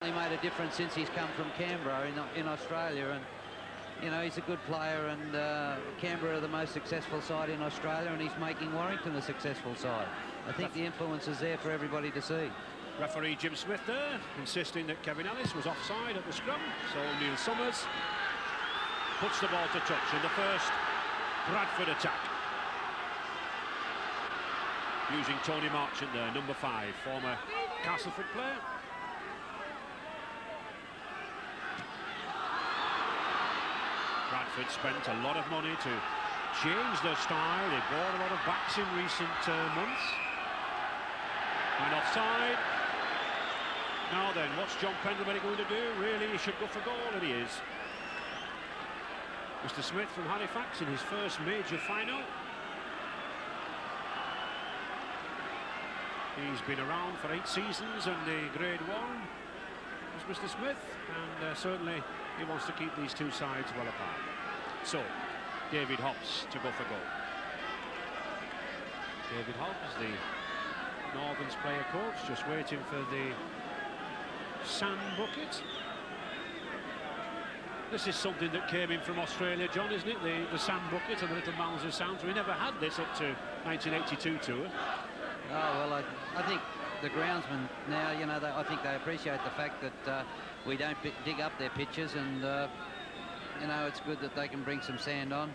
He made a difference since he's come from Canberra in Australia, and you know, he's a good player, and Canberra are the most successful side in Australia, and he's making Warrington a successful side. I think the influence is there for everybody to see. Referee Jim Smith there, insisting that Kevin Ellis was offside at the scrum, so Neil Summers puts the ball to touch in the first Bradford attack. Using Tony Marchant there, number 5, former Castleford player. Bradford spent a lot of money to change their style. They bought a lot of backs in recent months. And offside. Now then, what's John Pendlebury going to do? Really, he should go for goal, and he is. Mr. Smith from Halifax in his first major final. He's been around for 8 seasons in the Grade 1. Was Mr. Smith, and certainly he wants to keep these two sides well apart. So, David Hobbs to go for goal. David Hobbs, the Northerns player coach, just waiting for the sand bucket. This is something that came in from Australia, John, isn't it? The sand bucket and the little mounds of sand. We never had this up to 1982 tour. Oh, well, I think the groundsmen now, you know, I think they appreciate the fact that we don't dig up their pitches, and, you know, it's good that they can bring some sand on.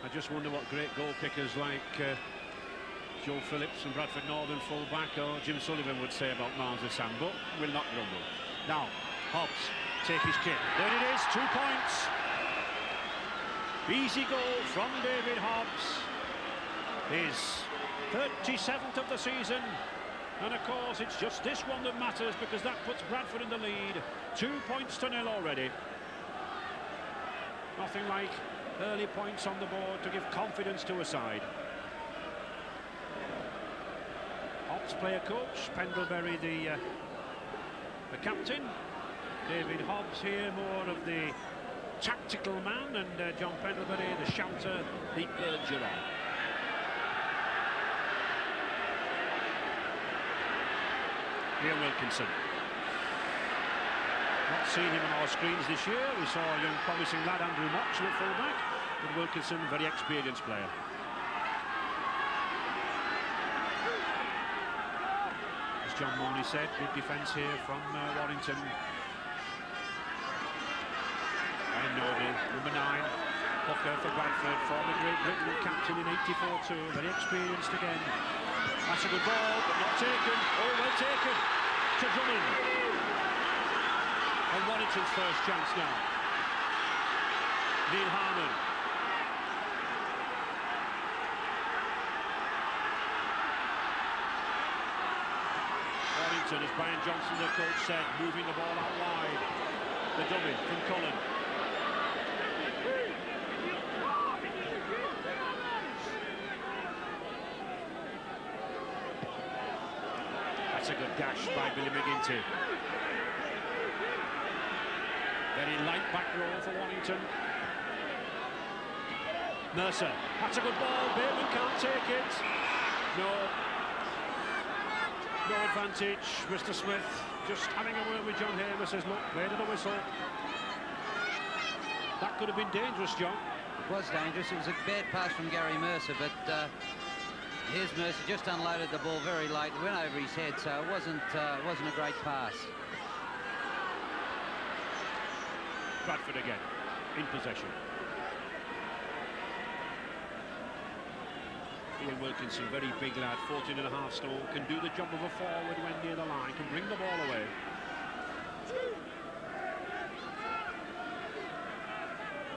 I just wonder what great goal kickers like Joe Phillips and Bradford Northern full-back or Jim Sullivan would say about mounds of sand, but will not grumble. Now, Hobbs take his kick. There it is, 2 points. Easy goal from David Hobbs. His 37th of the season, and of course it's just this one that matters, because that puts Bradford in the lead. 2 points to 0 already. Nothing like early points on the board to give confidence to a side. Hobbs player coach, Pendlebury the captain. David Hobbs here, more of the tactical man, and John Pendlebury the shouter, the urger on. Ian Wilkinson. Not seen him on our screens this year. We saw a young promising lad, Andrew Moxon, at full-back, but Wilkinson, very experienced player. As John Mooney said, good defence here from Warrington. And Noble, number 9, hooker for Bradford, former Great Britain captain in '84 tour, very experienced again. That's a good ball, but not taken. Oh, well taken to Drummond. And Warrington's first chance now. Neil Harmon. Warrington, as Brian Johnson, the coach, said, moving the ball out wide. The dummy from Cullen. That's a good dash by Billy McGinty. Very light back row for Warrington. Mercer, that's a good ball. Bateman can't take it. No advantage. Mr. Smith just having a word with John Hamer, says, look, play to the whistle. That could have been dangerous, John. It was dangerous. It was a bad pass from Gary Mercer, but here's Mercer, just unloaded the ball very late. It went over his head, so it wasn't a great pass. Bradford again, in possession. Ian Wilkinson, very big lad, 14.5 stone, can do the job of a forward when near the line, can bring the ball away.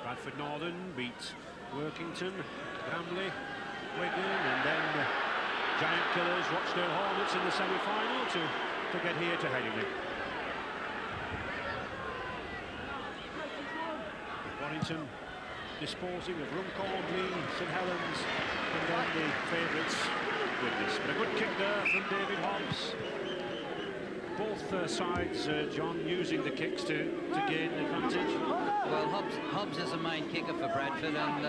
Bradford Northern beat Workington, Bramley, Wigan, and then Giant Killers, Rochdale Hornets in the semi-final to get here to Headingley. Warrington disposing of Runcorn, Lee, St Helens, and then the favourites, Goodness. But a good kick there from David Hobbs. Both sides, John, using the kicks to gain advantage. Well, Hobbs is a main kicker for Bradford, and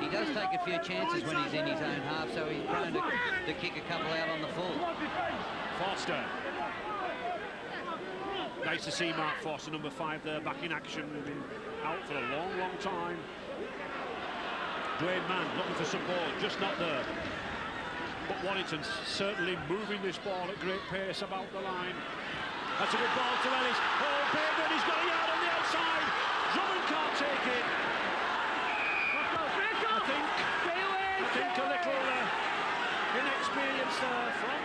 he does take a few chances when he's in his own half, so he's prone to kick a couple out on the full. Forster. Nice to see Mark Foster, number 5 there, back in action. Been out for a long, long time. Dwayne Mann looking for some ball, just not there. But Warrington's certainly moving this ball at great pace about the line. That's a good ball to Ellis. Oh, Bateman, he's got a yard on the outside. Drummond can't take it. I think a little inexperience there from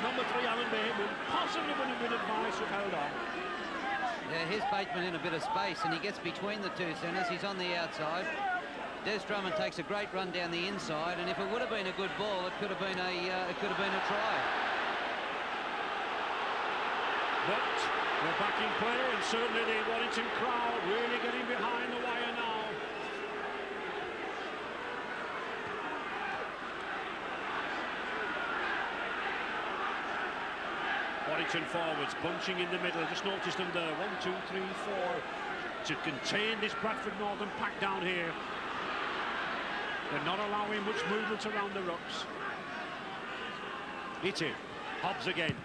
number 3, Alan Bateman. Possibly would have been advised to have held on. Yeah, here's Bateman in a bit of space, and he gets between the two centres. He's on the outside. Des Drummond takes a great run down the inside, and if it would have been a good ball, it could have been a try. But they're back in play, and certainly the Warrington crowd really getting behind the wire now. Warrington forwards bunching in the middle. Just noticed them there. 1, 2, 3, 4 to contain this Bradford Northern pack down here. They're not allowing much movement around the rucks. Hit it. Hobbs again.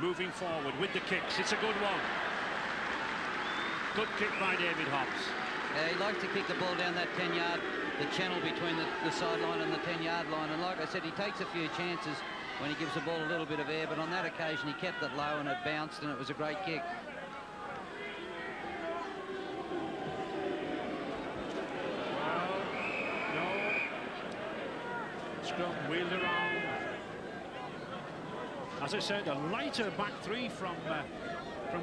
Moving forward with the kicks. It's a good one. Good kick by David Hobbs. Yeah, he likes to kick the ball down that 10-yard, the channel between the sideline and the 10-yard line. And like I said, he takes a few chances when he gives the ball a little bit of air, but on that occasion he kept it low and it bounced, and it was a great kick. Well, no. Scrum wheeled around. As I said, a lighter back 3 from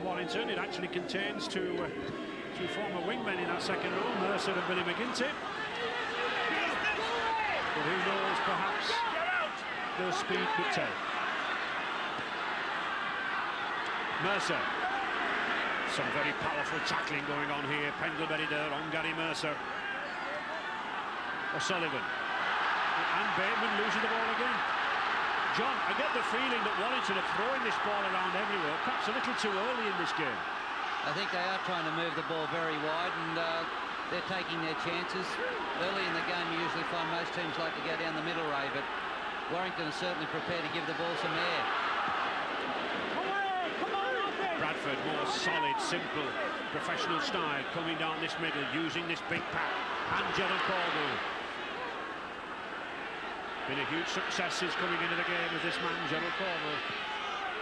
Warrington. It actually contains two former wingmen in that second row, Mercer and Billy McGinty. But who knows, perhaps their speed could tell. Mercer. Some very powerful tackling going on here. Pendlebury there on Gary Mercer. O'Sullivan. And Bateman losing the ball again. John, I get the feeling that Warrington are throwing this ball around everywhere, perhaps a little too early in this game. I think they are trying to move the ball very wide, and they're taking their chances. Early in the game, you usually find most teams like to go down the middle, Ray, but Warrington is certainly prepared to give the ball some air. Bradford, more solid, simple, professional style, coming down this middle, using this big pack. And Gerald Caldwell. Been a huge success since coming into the game with this man, Gerald Caldwell.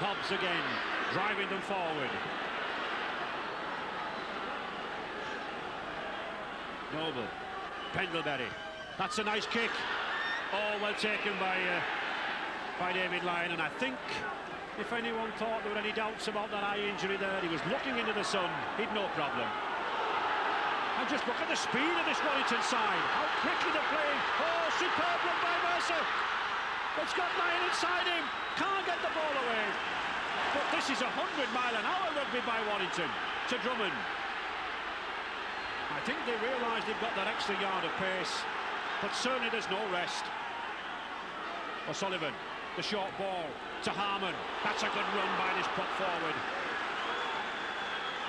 Hobbs again, driving them forward. Noble, Pendlebury. That's a nice kick. Oh, well taken by David Lyon. And I think if anyone thought there were any doubts about that eye injury there, he was looking into the sun. He'd no problem. And just look at the speed of this Warrington side. How quickly they're playing. Oh, superb run by Mercer. It's got Lyon inside him. Can't get the ball away. But this is 100-mile-an-hour rugby by Warrington to Drummond. I think they realise they've got that extra yard of pace. But certainly there's no rest. O'Sullivan, the short ball to Harmon. That's a good run by this prop forward.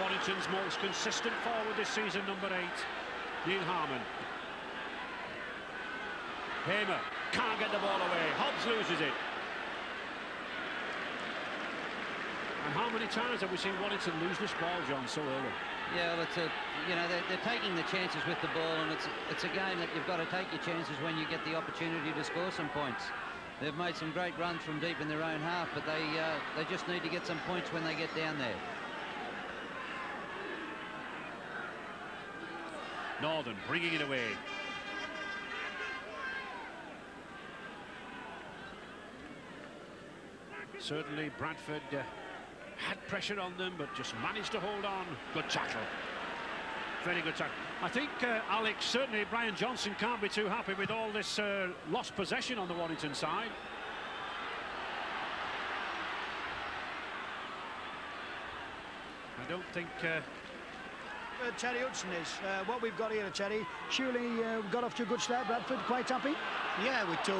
Warrington's most consistent forward this season, number 8, Neil Harmon. Hamer can't get the ball away. Hobbs loses it. And how many times have we seen Warrington lose this ball, John, so early? Yeah, well, they're taking the chances with the ball, and it's a game that you've got to take your chances when you get the opportunity to score some points. They've made some great runs from deep in their own half, but they just need to get some points when they get down there. Northern bringing it away. Certainly Bradford had pressure on them, but just managed to hold on. Good tackle. Very good tackle. I think, Alex, certainly Brian Johnson can't be too happy with all this lost possession on the Warrington side. I don't think... Terry Hudson is. What we've got here, Terry, surely got off to a good start, Bradford, quite happy? Yeah, we're 2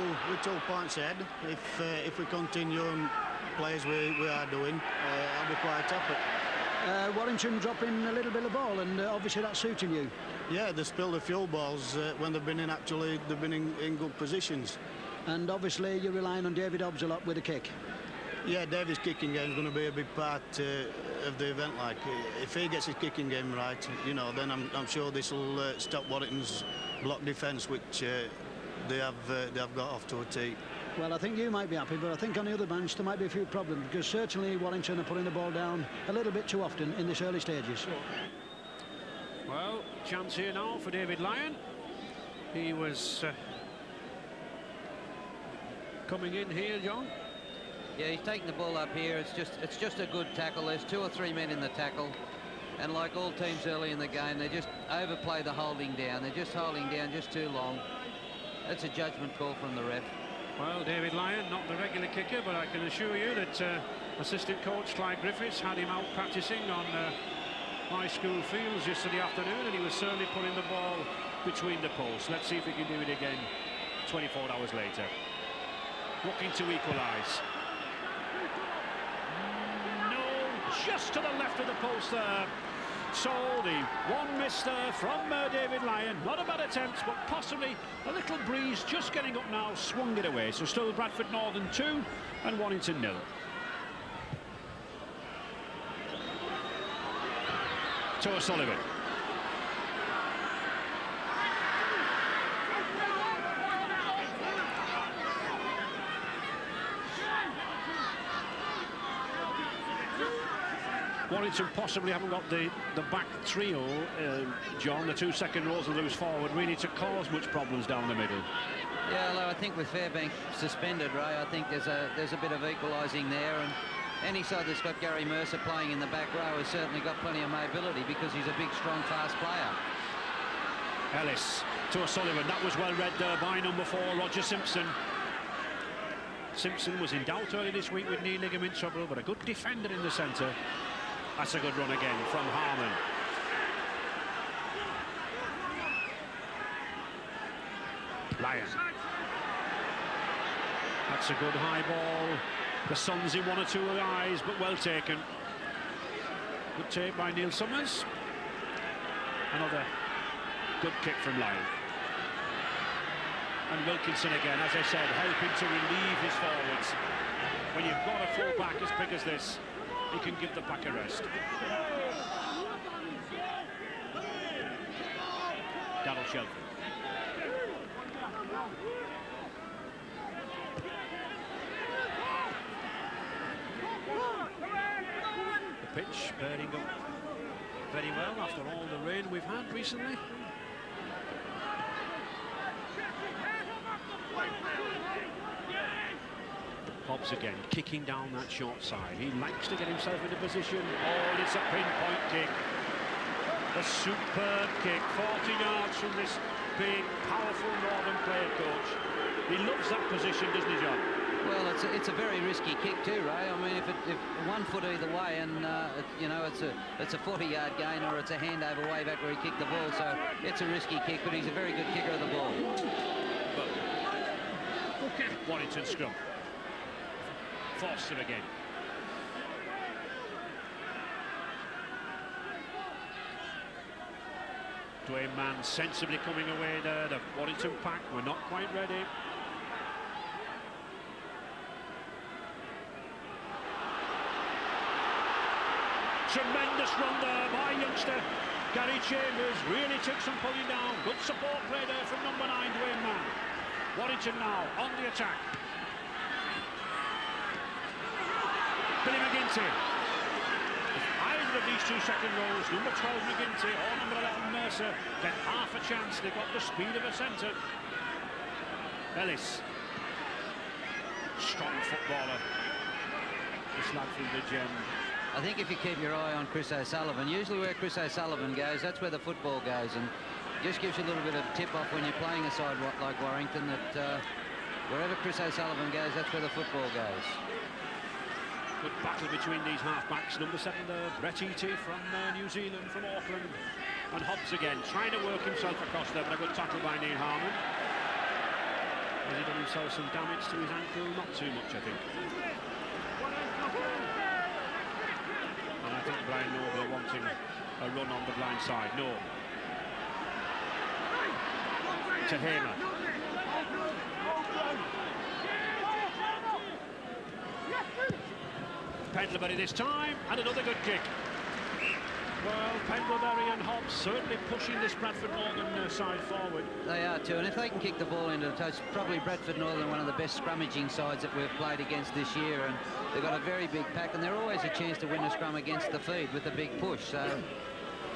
points ahead. If we continue and play as we are doing, I'll be quite happy. Warrington dropping a little bit of ball, and obviously that's suiting you. Yeah, they spilled a few balls when they've been in good positions. And obviously you're relying on David Hobbs a lot with a kick. Yeah, David's kicking game is going to be a big part of the event. Like, if he gets his kicking game right, you know, then I'm sure this will stop Warrington's block defence, which they have got off to a tee. Well, I think you might be happy, but I think on the other bench there might be a few problems, because certainly Warrington are putting the ball down a little bit too often in this early stages. Well, chance here now for David Lyon. He was coming in here, John. Yeah, he's taking the ball up here. It's just a good tackle. There's 2 or 3 men in the tackle, and like all teams early in the game, they just overplay the holding down. They're just holding down just too long. That's a judgment call from the ref. Well, David Lyon, not the regular kicker, but I can assure you that assistant coach Clyde Griffiths had him out practicing on high school fields yesterday afternoon, and he was certainly putting the ball between the posts. Let's see if he can do it again 24 hours later. Looking to equalise. No, just to the left of the post there. So the one miss there from David Lyon. Not a bad attempt, but possibly a little breeze just getting up now, swung it away. So still Bradford Northern 2 and Warrington 0. To O'Sullivan. Warrington possibly haven't got the back trio, John, the 2 second rows of loose forward, really to cause much problems down the middle. Yeah, although I think with Fairbank suspended, Ray, I think there's a bit of equalising there, and any side that's got Gary Mercer playing in the back row has certainly got plenty of mobility, because he's a big, strong, fast player. Ellis to O'Sullivan. That was well read there by number 4, Roger Simpson. Simpson was in doubt early this week with knee ligament trouble, but a good defender in the centre. That's a good run again from Harmon. Lyon. That's a good high ball. The sun's in 1 or 2 eyes, but well taken. Good take by Neil Summers. Another good kick from Lyon. And Wilkinson again, as I said, helping to relieve his forwards. When you've got a full back as big as this, he can give the back a rest. Darryl Shelford. The pitch burning up very well after all the rain we've had recently. Hobbs again, kicking down that short side. He likes to get himself into position. Oh, it's a pinpoint kick. A superb kick, 40 yards from this big, powerful Northern player, coach. He loves that position, doesn't he, John? Well, it's a very risky kick too, Ray. I mean, if 1 foot either way, and you know, it's a 40-yard gain, or it's a handover way back where he kicked the ball. So it's a risky kick, but he's a very good kicker of the ball. But Warrington scrum. Forster again. Dwayne Mann sensibly coming away there. The Warrington pack were not quite ready. Tremendous run there by youngster Gary Chambers. Really took some pulling down. Good support play there from number 9, Dwayne Mann. Warrington now on the attack. Billy McGinty. If either of these 2 second rows, number 12 McGinty or number 11 Mercer, get half a chance. They've got the speed of a centre. Ellis. Strong footballer. This lad from Bridge End. I think if you keep your eye on Chris O'Sullivan, usually where Chris O'Sullivan goes, that's where the football goes, and just gives you a little bit of tip-off when you're playing a side like Warrington, that wherever Chris O'Sullivan goes, that's where the football goes. Good battle between these half-backs. Number 7 there, Brett Eatty from New Zealand, from Auckland. And Hobbs again, trying to work himself across there, but a good tackle by Neil Harmon. Has he done himself some damage to his ankle? Not too much, I think. And I think Brian Noble wanting a run on the blind side. No. To Hamer. Pendlebury this time, and another good kick. Well, Pendlebury and Hobbs certainly pushing this Bradford Northern side forward. They are too, and if they can kick the ball into the touch, probably Bradford Northern, one of the best scrummaging sides that we've played against this year, and they've got a very big pack, and they're always a chance to win a scrum against the feed with a big push. So,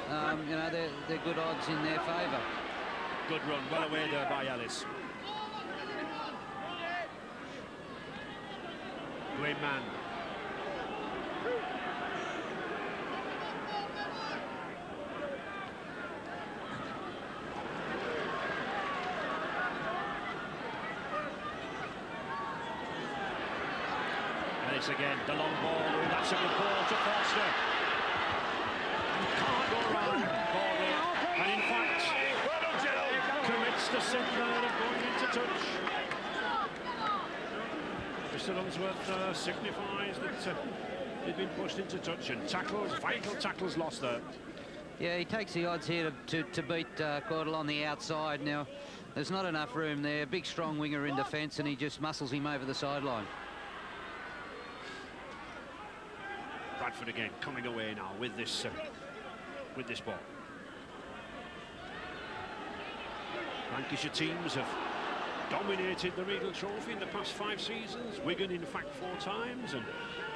you know, they're good odds in their favour. Good run, well away there by Ellis. Dwayne Mann. Ellis again, the long ball. Oh, that's a good ball to Foster. Can't go wrong. And in fact, commits the sin there of going into touch. Mr. Unsworth signifies that they've been pushed into touch, and tackles, vital tackles lost there. Yeah, he takes the odds here to beat Caudle on the outside. Now, there's not enough room there. Big, strong winger in defence, and he just muscles him over the sideline. Bradford again coming away now with this ball. Lancashire teams have dominated the Regal Trophy in the past 5 seasons. Wigan, in fact, 4 times, and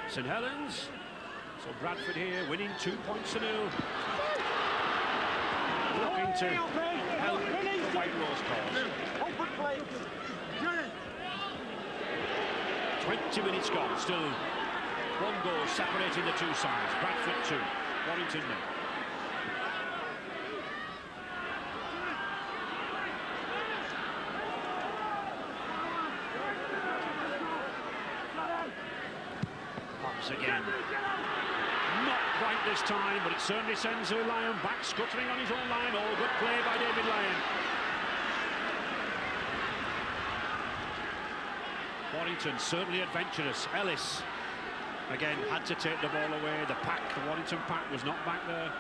St Helens. So Bradford here winning 2 points to 0. Looking to help the White Rose cause. 20 minutes gone, still 1 goal separating the 2 sides. Bradford 2, Warrington 0. Again, not quite this time, but it certainly sends Lyon back scuttering on his own line. All good play by David Lyon. Warrington certainly adventurous. Ellis again had to take the ball away. The Warrington pack was not back there.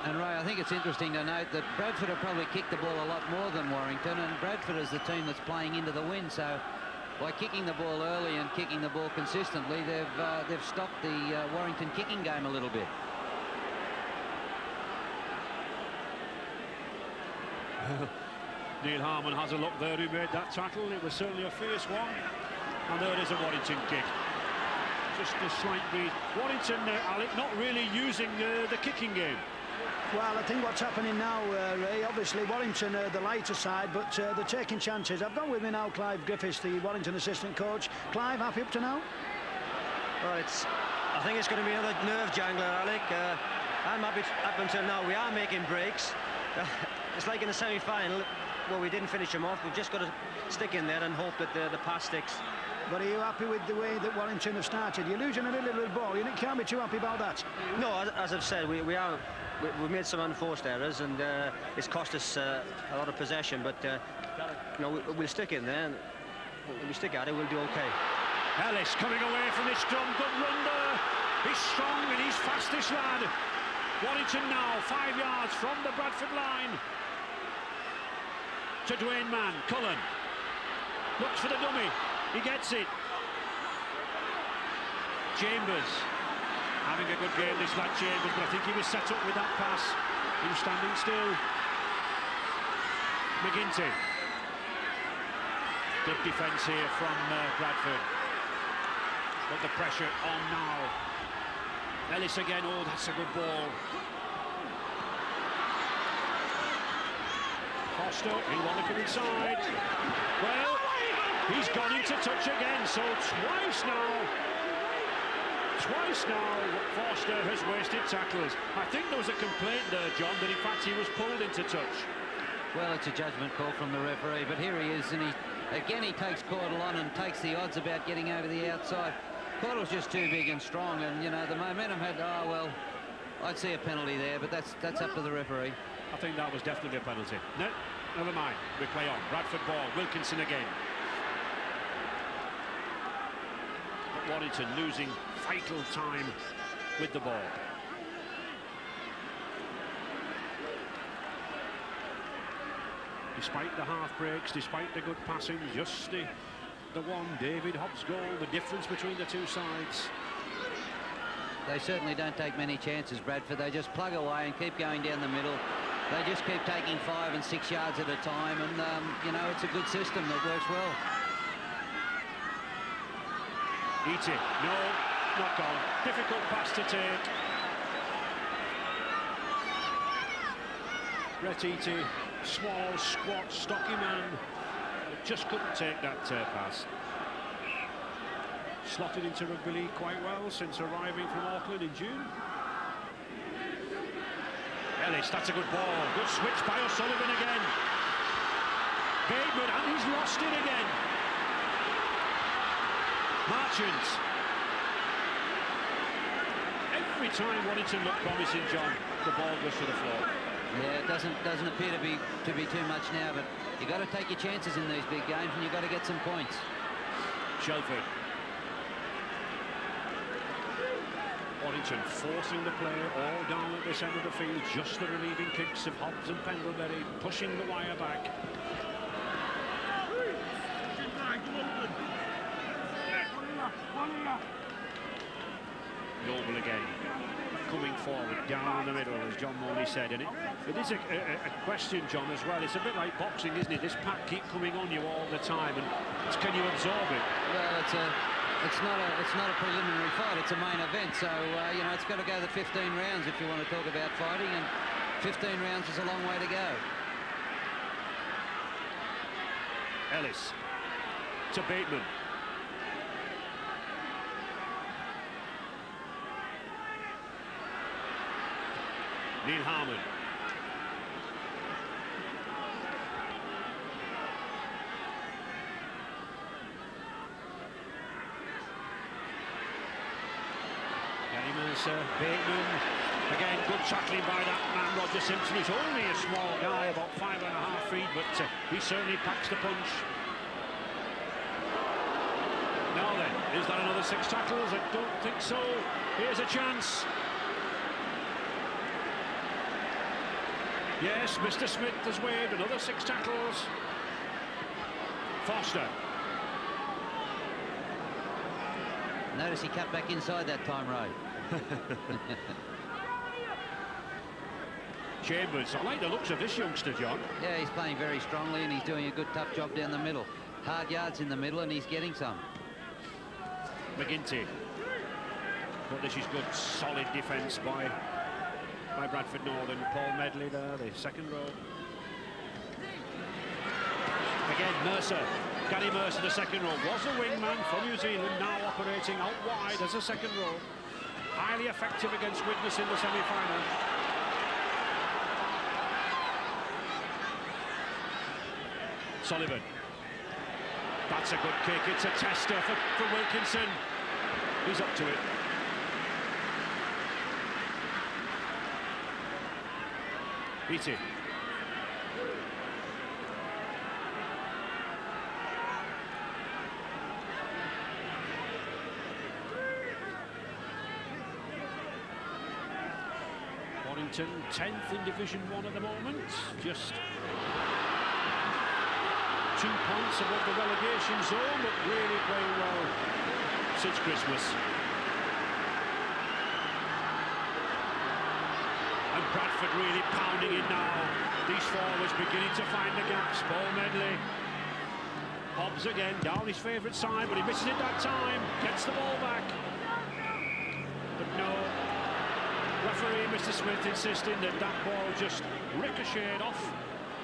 And Ray, I think it's interesting to note that Bradford have probably kicked the ball a lot more than Warrington, and Bradford is the team that's playing into the wind. So by kicking the ball early and kicking the ball consistently, they've stopped the Warrington kicking game a little bit. Neil Harmon has a look there who made that tackle. It was certainly a fierce one. And there is a Warrington kick. Just a slight breeze. Warrington, Alec, not really using the kicking game. Well, I think what's happening now, Ray, obviously Warrington are the lighter side, but they're taking chances. I've gone with me now, Clive Griffiths, the Warrington assistant coach. Clive, happy up to now? Well, I think it's going to be another nerve jangler, Alec. I'm happy up until now. We are making breaks. It's like in the semi-final, well, we didn't finish them off. We've just got to stick in there and hope that the pass sticks. But are you happy with the way that Warrington have started? You're losing a little bit of ball. You can't be too happy about that. No, as I've said, we've made some unforced errors, and it's cost us a lot of possession. But you know, we'll stick in there. And when we stick at it, we'll do okay. Ellis coming away from this scrum. Good run there. He's strong and he's fast, this lad. Warrington now 5 yards from the Bradford line. To Dwayne Mann. Cullen looks for the dummy. He gets it. Chambers having a good game, this lad Chambers, but I think he was set up with that pass. He was standing still. McGinty. Good defence here from Bradford. But the pressure on now. Ellis again. Oh, that's a good ball. Foster, he'll want to come inside. Well, he's gone into touch again, so twice now, Foster has wasted tackles. I think there was a complaint there, John, that in fact he was pulled into touch. Well, it's a judgment call from the referee, but here he is, and he takes Caudle on and takes the odds about getting over the outside. Caudle's just too big and strong, and, you know, the momentum had, oh, well, I'd see a penalty there, but that's up to the referee. I think that was definitely a penalty. No, never mind. We play on. Bradford ball. Wilkinson again. But Warrington losing vital time with the ball. Despite the half breaks, despite the good passing, just the the one David Hobbs goal, the difference between the two sides. They certainly don't take many chances, Bradford. They just plug away and keep going down the middle. They just keep taking 5 and 6 yards at a time, and you know, it's a good system that works well. Eaty, no, not gone. Difficult pass to take. Brett Eaty, small, squat, stocky man, but just couldn't take that pass. Slotted into rugby league quite well since arriving from Auckland in June. Ellis, that's a good ball. Good switch by O'Sullivan again. Bateman, and he's lost it again. Marchant. Every time Warrington looked promising, John, the ball goes to the floor. Yeah, it doesn't appear to be too much now, but you got to take your chances in these big games, and you got to get some points. Shelford. Warrington forcing the play all down at this end of the field. Just the relieving kicks of Hobbs and Pendlebury pushing the wire back. Noble again, coming forward down the middle, as John Morley said, and it is a question, John, as well. It's a bit like boxing, isn't it? This pack keep coming on you all the time, and can you absorb it? Well, it's not a preliminary fight, it's a main event, so you know, it's got to go the 15 rounds if you want to talk about fighting, and 15 rounds is a long way to go. Ellis to Bateman. Neil Harmon. Gary Mercer, Bateman. Again, good tackling by that man, Roger Simpson. He's only a small guy, about 5.5 feet, but he certainly packs the punch. Now then, is that another 6 tackles? I don't think so. Here's a chance. Yes, Mr. Smith has waved another 6 tackles. Foster. Notice he cut back inside that time, Ray. Chambers, I like the looks of this youngster, John. Yeah, he's playing very strongly and he's doing a good tough job down the middle. Hard yards in the middle and he's getting some. McGinty. But this is good, solid defence by Bradford Northern. Paul Medley there, the second row. Again, Mercer. Gary Mercer, the second row. Was a wingman for New Zealand, now operating out wide as a second row. Highly effective against Widnes in the semi-final. Sullivan. That's a good kick. It's a tester for Wilkinson. He's up to it. Eaty. Warrington 10th in Division 1 at the moment. Just 2 points above the relegation zone, but really playing well since Christmas. And Bradford really pounding it now. These forwards beginning to find the gaps. Paul Medley. Hobbs again, down his favourite side, but he misses it that time. Gets the ball back. But no. Referee Mr. Smith insisting that that ball just ricocheted off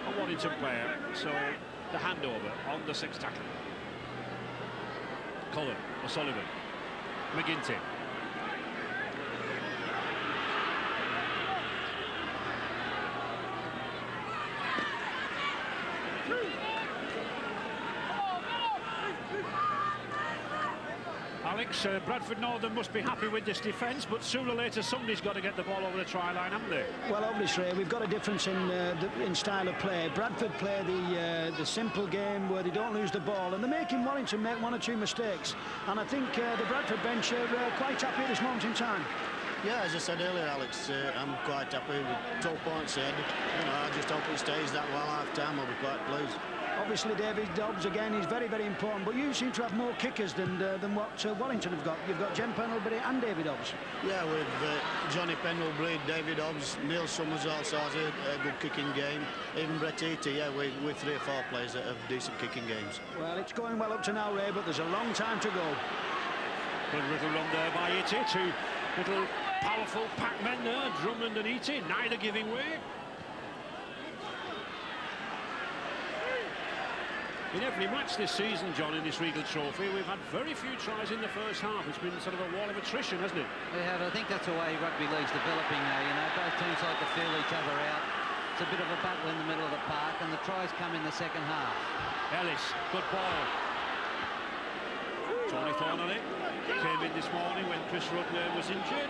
a Warrington player. So the handover on the 6th tackle. Cullen, O'Sullivan, McGinty. Alex, Bradford Northern must be happy with this defence, but sooner or later somebody's got to get the ball over the try line, haven't they? Well, obviously we've got a difference in style of play. Bradford play the simple game where they don't lose the ball, and they're making Warrington make 1 or 2 mistakes. And I think the Bradford bench are quite happy at this moment in time. Yeah, as I said earlier, Alex, I'm quite happy with 12 points here. You know, I just hope it stays that well half time. I'll be quite pleased. Obviously, David Dobbs, again, is very, very important. But you seem to have more kickers than what Warrington have got. You've got Jem Pendlebury and David Dobbs. Yeah, with Johnny Pendlebury, David Dobbs, Neil Summers also has a good kicking game. Even Brett Eaty, yeah, with 3 or 4 players that have decent kicking games. Well, it's going well up to now, Ray, but there's a long time to go. Good little run there by Eaty. 2 little powerful pack men there, Drummond and Eaty, neither giving way. In every match this season, John, in this Regal Trophy, we've had very few tries in the first half. It's been sort of a wall of attrition, hasn't it? We have. I think that's the way rugby league's developing now. You know, both teams like to feel each other out. It's a bit of a battle in the middle of the park, and the tries come in the second half. Ellis, good ball. Tony Thornley came in this morning when Chris Rudner was injured.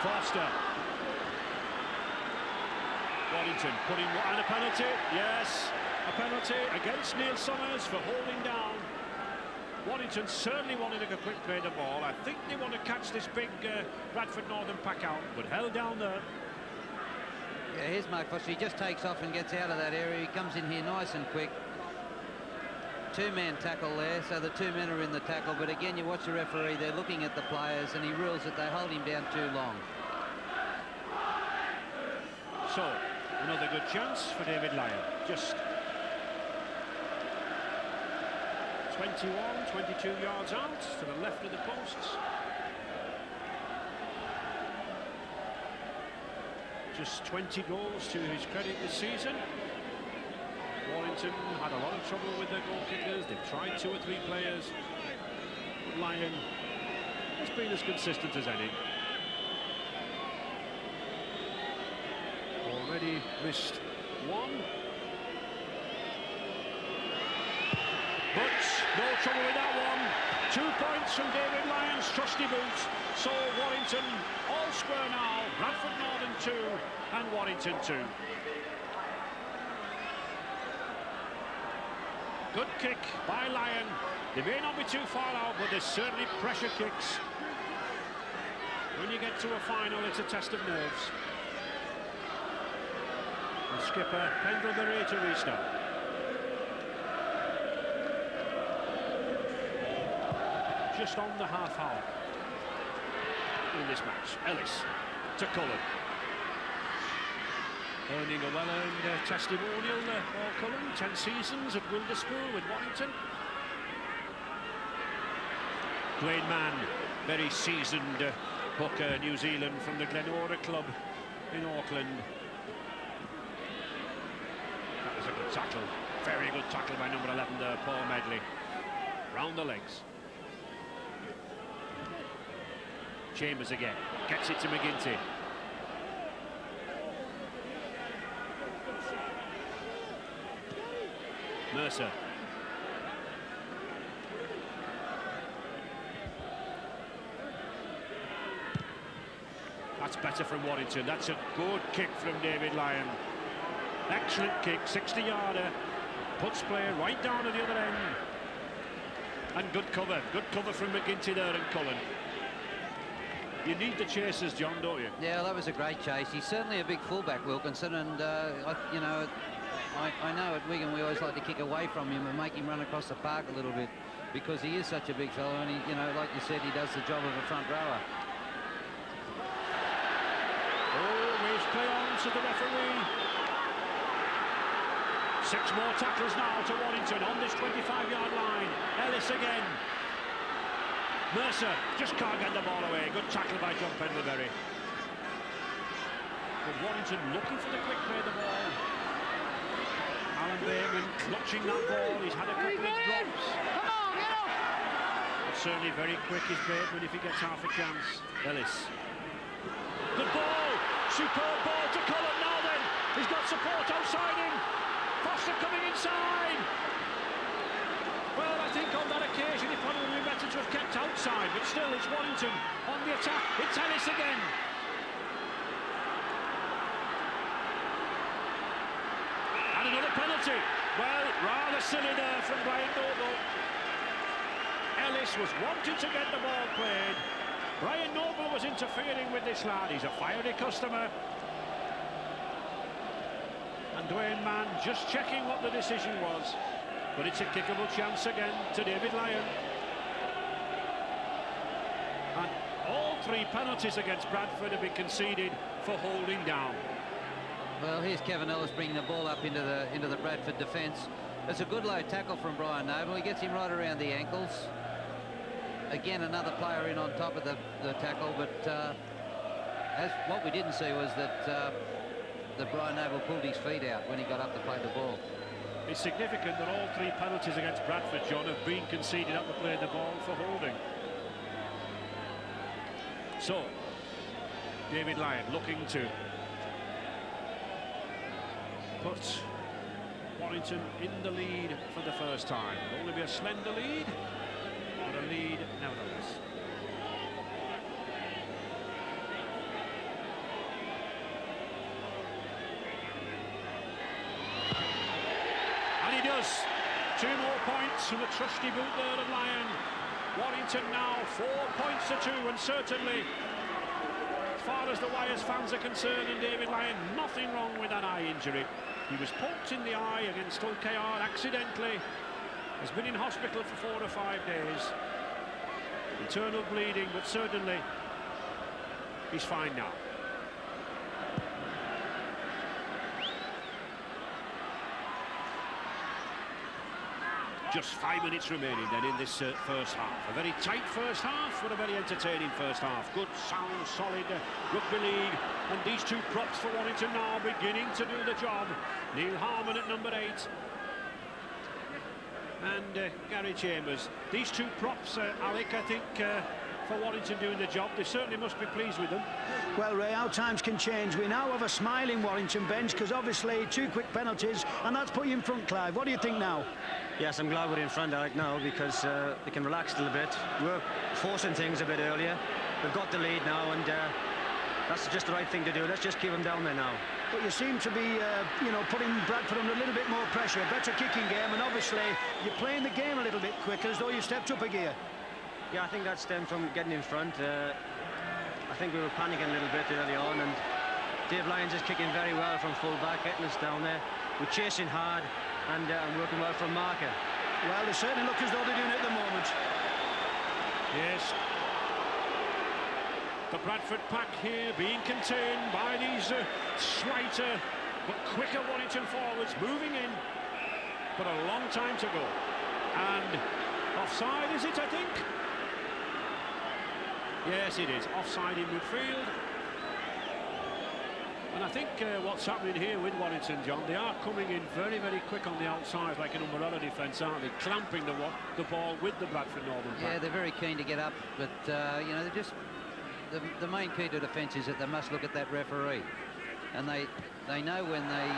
Forster. Warrington putting and a penalty. Yes. A penalty against Neil Summers for holding down. Warrington certainly wanted a quick play the ball. I think they want to catch this big Bradford Northern pack out, but held down there. Yeah, here's Mark Foster. He just takes off and gets out of that area. He comes in here nice and quick. 2-man tackle there, so the 2 men are in the tackle. But again, you watch the referee, they're looking at the players, and he rules that they hold him down too long. So, another good chance for David Lyon. Just 21, 22 yards out to the left of the posts. Just 20 goals to his credit this season. Warrington had a lot of trouble with their goal kickers. They've tried 2 or 3 players. But Lyon has been as consistent as any. Already missed 1. But no trouble with that one. 2 points from David Lyon's trusty boot. So Warrington all square now. Bradford Northern 2 and Warrington 2. Good kick by Lyon. They may not be too far out, but there's certainly pressure kicks. When you get to a final, it's a test of nerves. And skipper Pendlebury to restart. Just on the half hour in this match. Ellis to Cullen. Earning a well-earned testimonial for Cullen. 10 seasons at Wilderspool with Warrington. Great man, very seasoned hooker, New Zealand from the Glenora club in Auckland. That was a good tackle. Very good tackle by number 11 there, Paul Medley. Round the legs. Chambers again, gets it to McGinty. Mercer. That's better from Warrington. That's a good kick from David Lyon. Excellent kick, 60-yarder. Puts play right down at the other end. And good cover from McGinty there and Cullen. You need the chasers, John, don't you? Yeah, that was a great chase. He's certainly a big fullback, Wilkinson, and you know, I know at Wigan we always like to kick away from him and make him run across the park a little bit because he is such a big fellow, and he, you know, like you said, he does the job of a front rower. Oh, waves play on to the referee. 6 more tackles now to Warrington on this 25-yard line. Ellis again. Mercer just can't get the ball away. Good tackle by John Pendlebury. But Warrington looking for the quick play of the ball. Alan Bayman clutching that ball. He's had a couple of drops. But certainly very quick is Bateman if he gets half a chance. Ellis. Good ball. Superb ball to Cullen now then. He's got support outside him. Foster coming inside. Well, I think on that occasion it probably would be better to have kept outside, but still it's Warrington on the attack. It's Ellis again. And another penalty. Well, rather silly there from Brian Noble. Ellis was wanting to get the ball played. Brian Noble was interfering with this lad. He's a fiery customer. And Dwayne Mann just checking what the decision was. But it's a kickable chance again to David Lyon. And all 3 penalties against Bradford have been conceded for holding down. Well, here's Kevin Ellis bringing the ball up into the Bradford defence. It's a good low tackle from Brian Noble. He gets him right around the ankles. Again, another player in on top of the tackle, but what we didn't see was that Brian Noble pulled his feet out when he got up to play the ball. It's significant that all 3 penalties against Bradford, John, have been conceded up to play the ball for holding. So, David Lyon looking to put Warrington in the lead for the first time. It'll only be a slender lead, but a lead nevertheless. And he does. 2 more points from the trusty boot there of Lyon. Warrington now 4 points to 2, and certainly, as far as the Wyres fans are concerned, and David Lyon, nothing wrong with that eye injury. He was poked in the eye against OKR accidentally. Has been in hospital for 4 or 5 days. Internal bleeding, but certainly he's fine now. Just 5 minutes remaining then in this first half. A very tight first half, but a very entertaining first half. Good, sound, solid rugby league. And these 2 props for Warrington now beginning to do the job. Neil Harmon at number 8. And Gary Chambers. These 2 props, Alec, I think, for Warrington doing the job. They certainly must be pleased with them. Well, Ray, how times can change. We now have a smiling Warrington bench because obviously 2 quick penalties, and that's put you in front, Clive. What do you think now? Yes, I'm glad we're in front, Alec, now, because they can relax a little bit. We're forcing things a bit earlier. We've got the lead now, and that's just the right thing to do. Let's just keep them down there now. But you seem to be, putting Bradford under a little bit more pressure. Better kicking game, and obviously you're playing the game a little bit quicker, as though you stepped up a gear. Yeah, I think that stemmed from getting in front. I think we were panicking a little bit early on, and Dave Lyons is kicking very well from full-back, getting us down there. We're chasing hard and working well from marker. Well, they certainly look as though they're doing it at the moment. Yes. The Bradford pack here being contained by these slighter but quicker Warrington forwards moving in, but a long time to go. And offside, is it, I think? Yes, it is. Offside in midfield. And I think what's happening here with Warrington, John, they are coming in very, very quick on the outside, like an umbrella defence, aren't they? Clamping the ball with the Bradford Northern pack. Yeah, they're very keen to get up, but, they're just... The main key to defence is that they must look at that referee. And they know when they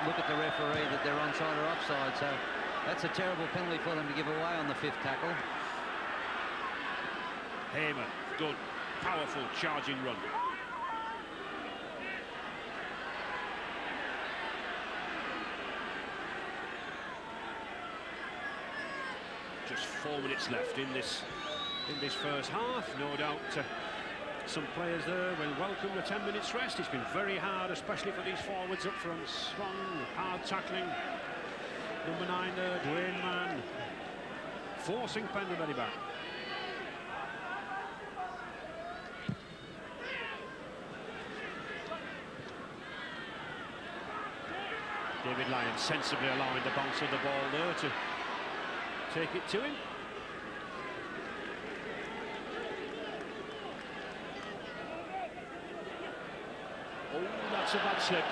look at the referee that they're onside or offside, so that's a terrible penalty for them to give away on the 5th tackle. Hamer, good, powerful charging run. Just 4 minutes left in this first half. No doubt some players there will welcome the 10 minutes rest. It's been very hard, especially for these forwards up front. Strong, hard tackling. Number 9 there, Dwayne Mann, forcing Pendlebury back. David Lyon sensibly allowing the bounce of the ball there to take it to him. Oh, that's a bad slip.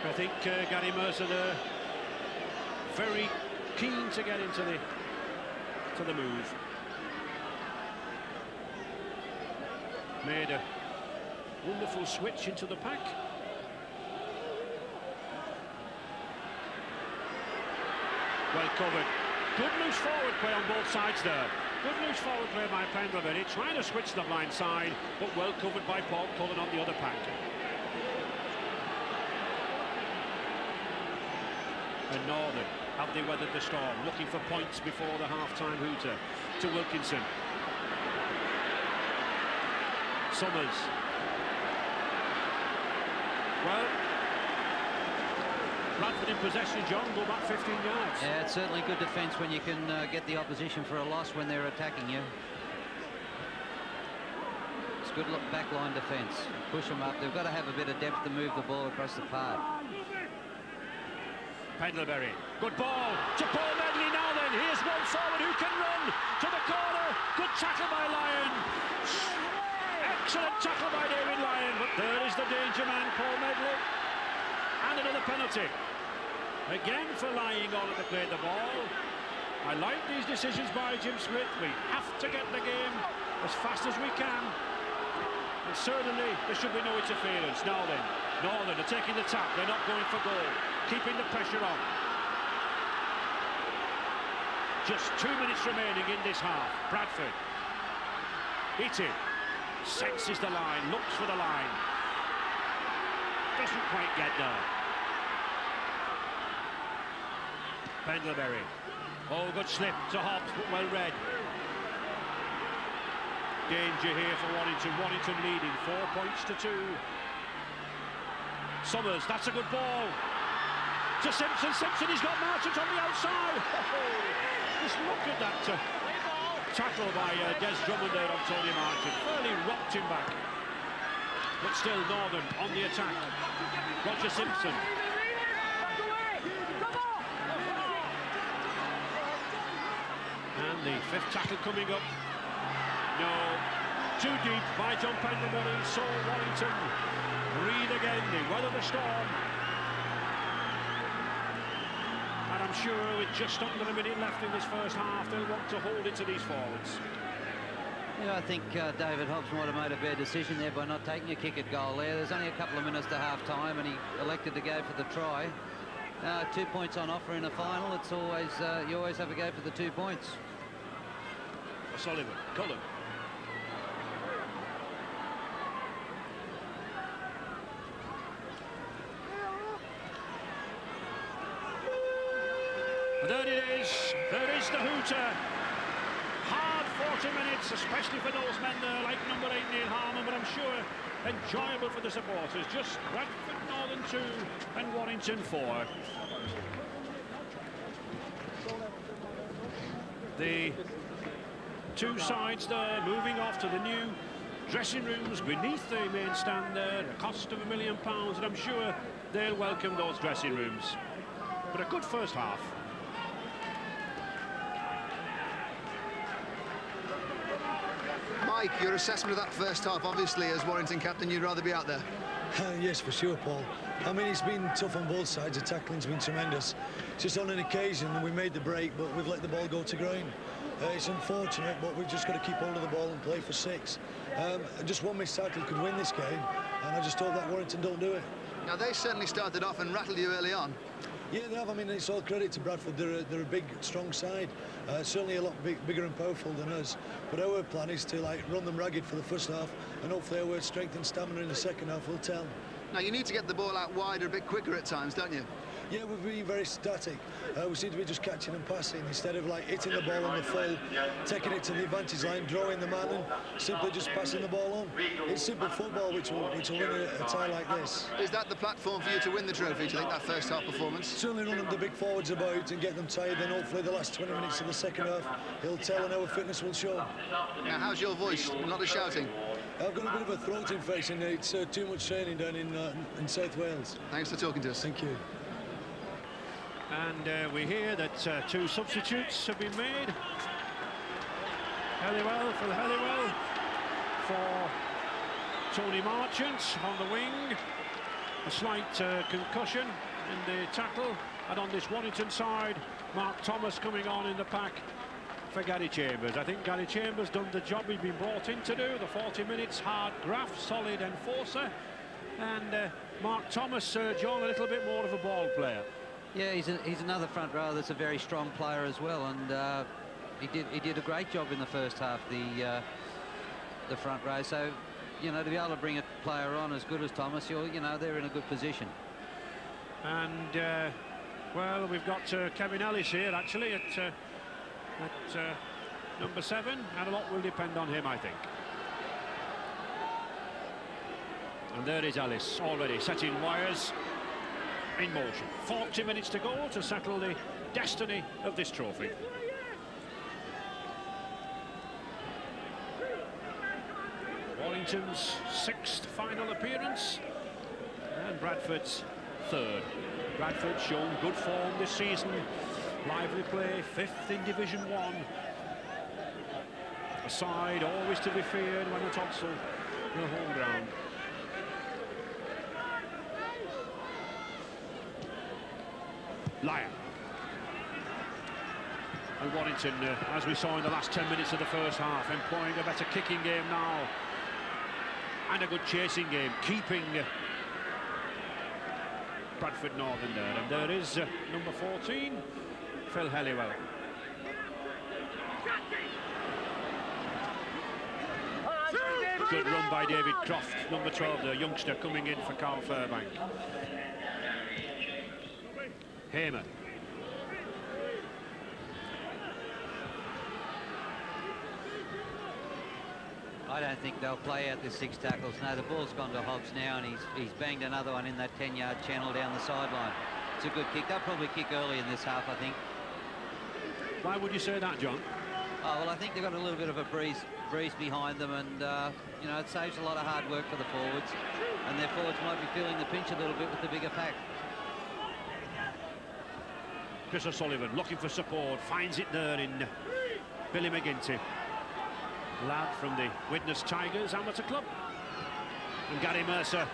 I think Gary Mercer there very keen to get into the move. Made a wonderful switch into the pack. Well covered. Good loose forward play on both sides there. Good loose forward play by Pendlebury, trying to switch the blind side, but well covered by Paul Cullen on the other pack. And Northern, have they weathered the storm? Looking for points before the half-time hooter to Wilkinson. Summers. Well, Bradford in possession, John, go back 15 yards. Yeah, it's certainly good defence when you can get the opposition for a loss when they're attacking you. It's good backline defence. Push them up. They've got to have a bit of depth to move the ball across the park. Pendlebury, good ball to Paul Medley now then. Here's one forward who can run to the corner. Good tackle by Lyon. Excellent tackle by David Lyon, but there is the danger man, Paul Medley. And another penalty. Again for lying on at the play the ball. I like these decisions by Jim Smith. We have to get the game as fast as we can. And certainly there should be no interference. Now then, Northern are taking the tap. They're not going for goal. Keeping the pressure on. Just 2 minutes remaining in this half. Bradford. Eating. Senses the line. Looks for the line. Doesn't quite get there. Pendlebury. Oh, good slip to Hobbs, but well read. Danger here for Warrington. Warrington leading 4 points to 2. Summers, that's a good ball. To Simpson. Simpson, he's got Marchant on the outside. Just look at that tackle by Des Drummond there on Tony Marchant. Fairly rocked him back. But still Northern on the attack. Roger Simpson. And the 5th tackle coming up. No, too deep by John Pendlebury. So Warrington breathe again. They weather the storm. And I'm sure with just under a minute left in this first half, they'll want to hold it to these forwards. Yeah, I think David Hobbs might have made a bad decision there by not taking a kick at goal there. There's only a couple of minutes to half-time, and he elected to go for the try. 2 points on offer in a final. It's always you always have a go for the 2 points. O'Sullivan, Cullen. And there it is. There is the hooter. Hard 40 minutes, especially for those men there, like number 8 Neil Harmon, but I'm sure enjoyable for the supporters. Just Bradford Northern 2 and Warrington 4. The two sides there moving off to the new dressing rooms beneath the main stand there. A cost of £1 million, and I'm sure they'll welcome those dressing rooms. But a good first half. Mike, your assessment of that first half, obviously, as Warrington captain, you'd rather be out there. Yes, for sure, Paul. I mean, it's been tough on both sides. The tackling's been tremendous. It's just on an occasion we made the break, but we've let the ball go to ground. It's unfortunate, but we've just got to keep hold of the ball and play for 6. Just one missed tackle could win this game, and I just hope that Warrington don't do it. Now, they certainly started off and rattled you early on. Yeah, they have. I mean, it's all credit to Bradford. They're a big, strong side. Certainly a lot bigger and powerful than us. But our plan is to run them ragged for the first half, and hopefully our strength and stamina in the second half will tell. Now, you need to get the ball out wider a bit quicker at times, don't you? Yeah, we've been very static. We seem to be just catching and passing instead of hitting the ball on the full, taking it to the advantage line, drawing the man, and simply just passing the ball on. It's simple football which will win a tie like this. Is that the platform for you to win the trophy, do you think, that first half performance? Certainly running the big forwards about and get them tired, then hopefully the last 20 minutes of the second half he'll tell and our fitness will show. Now, how's your voice? Not as shouting? I've got a bit of a throat infection. It's too much training down in South Wales. Thanks for talking to us. Thank you. And we hear that 2 substitutes have been made. Halliwell for Tony Marchant on the wing. A slight concussion in the tackle. And on this Warrington side, Mark Thomas coming on in the pack for Gary Chambers. I think Gary Chambers done the job he'd been brought in to do. The 40 minutes, hard graft, solid enforcer. And Mark Thomas, John, a little bit more of a ball player. Yeah, he's another front row that's a very strong player as well, and he did a great job in the first half, the front row. So, you know, to be able to bring a player on as good as Thomas, they're in a good position. And well, we've got Kevin Ellis here actually at number 7, and a lot will depend on him, I think. And there is Ellis already setting wires. in motion. 40 minutes to go to settle the destiny of this trophy. Warrington's 6th final appearance and Bradford's 3rd. Bradford shown good form this season. Lively play, 5th in Division 1. A side always to be feared when it's also the home ground. Lyon. And Warrington, as we saw in the last 10 minutes of the first half, employing a better kicking game now. And a good chasing game, keeping Bradford Northern there. And there is number 14, Phil Helliwell. Good run by David Croft, number 12, the youngster coming in for Carl Fairbank. Hamer. I don't think they'll play out the 6 tackles. No, the ball's gone to Hobbs now, and he's banged another one in that 10-yard channel down the sideline. It's a good kick. They'll probably kick early in this half, I think. Why would you say that, John? Oh, well, I think they've got a little bit of a breeze behind them, and you know, it saves a lot of hard work for the forwards, and their forwards might be feeling the pinch a little bit with the bigger pack. Chris O'Sullivan looking for support, finds it there in Billy McGinty, lad from the Widnes Tigers Amateur Club, and Gary Mercer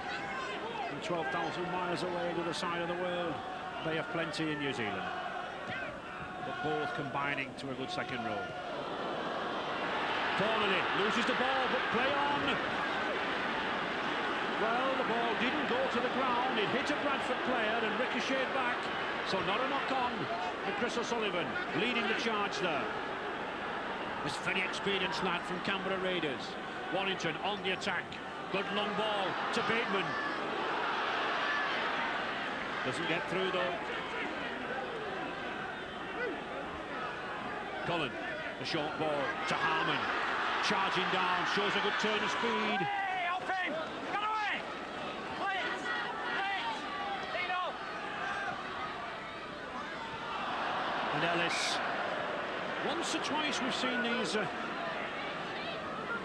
from 12,000 miles away to the side of the world. They have plenty in New Zealand, but both combining to a good second row. Connolly loses the ball, but play on. Well, the ball didn't go to the ground. It hit a Bradford player and ricocheted back. So not a knock-on. And Chris O'Sullivan leading the charge there. This very experienced lad from Canberra Raiders. Warrington on the attack. Good long ball to Bateman. Doesn't get through though. Cullen, the short ball to Harmon. Charging down, shows a good turn of speed. Hey, off him! Get away! Play it! And Ellis. Once or twice we've seen these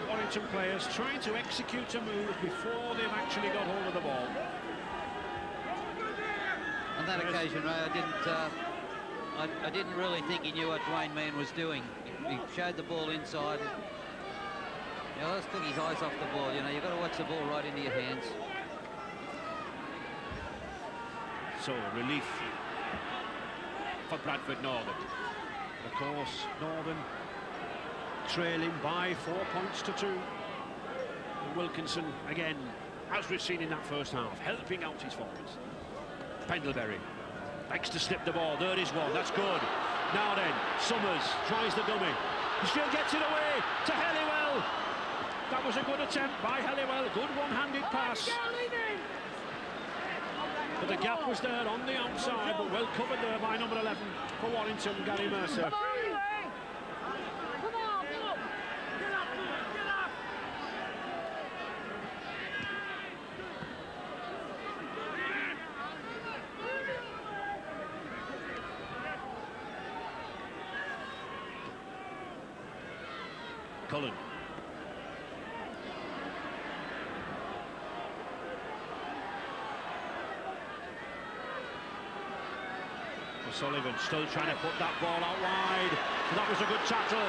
Warrington players trying to execute a move before they've actually got hold of the ball. On that occasion, Ray, I didn't really think he knew what Dwayne Mann was doing. He showed the ball inside. You know, let's took his eyes off the ball. You know, you've got to watch the ball right into your hands. So, relief for Bradford Northern. Of course, Northern trailing by 4 points to 2. And Wilkinson, again, as we've seen in that first half, helping out his forwards. Pendlebury likes to slip the ball. There is one. That's good. Now then, Summers tries the dummy. He still gets it away to Helliwell. That was a good attempt by Helliwell. Good one-handed pass. But the gap was there on the outside, but well covered there by number 11 for Warrington, Gary Mercer. Cullen. O'Sullivan still trying to put that ball out wide. So that was a good tackle.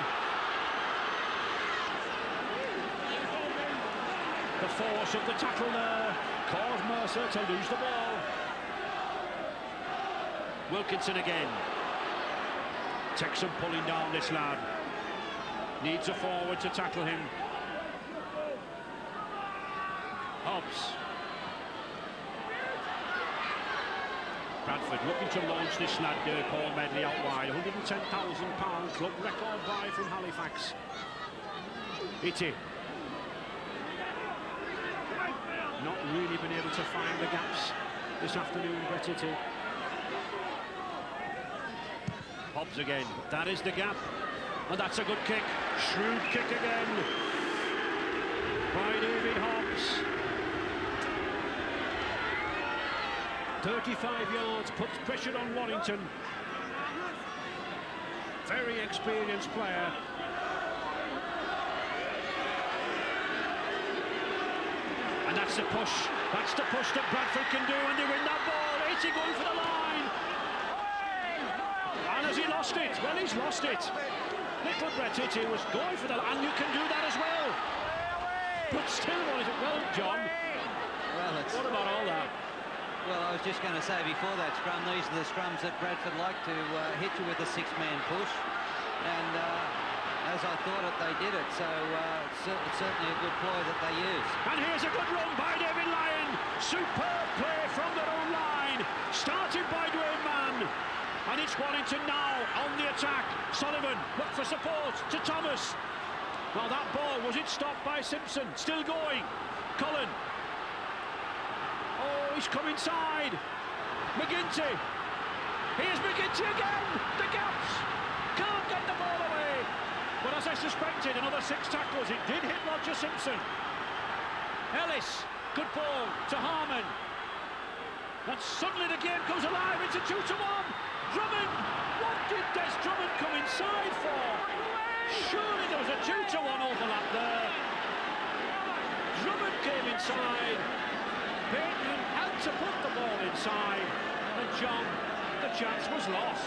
The force of the tackle there caused Mercer to lose the ball. Wilkinson again. Takes some pulling down, this lad. Needs a forward to tackle him. Hobbs. Bradford looking to launch this lad, Paul Medley, out wide. £110,000 club record buy from Halifax. Itty. Not really been able to find the gaps this afternoon, Brett Itty. Hobbs again. That is the gap. And that's a good kick. Shrewd kick again by David Hobbs. 35 yards, puts pressure on Warrington. Very experienced player. And that's the push. That's the push that Bradford can do, and they win that ball. 80 going for the line. And has he lost it? Well, he's lost it. Little Brett Hitty was going for the line, and you can do that as well. But still, what is it? Well, John. Well, what about all that? Well, I was just going to say before that scrum, these are the scrums that Bradford like to hit you with a six-man push. And as I thought it, they did it. So it's certainly a good ploy that they used. And here's a good run by David Lyon. Superb play from their own line. Started by Dwayne Mann. And it's Warrington now on the attack. Sullivan, look for support to Thomas. Now that ball, was it stopped by Simpson? Still going. Cullen. Oh, he's come inside. McGinty. Here's McGinty again. The gaps. Can't get the ball away. But as I suspected, another 6 tackles. It did hit Roger Simpson. Ellis. Good ball to Harman. And suddenly the game comes alive. It's a 2-1. Drummond. What did Des Drummond come inside for? Surely there was a 2-1 overlap there. Drummond came inside. Bateman had to put the ball inside. And John, the chance was lost.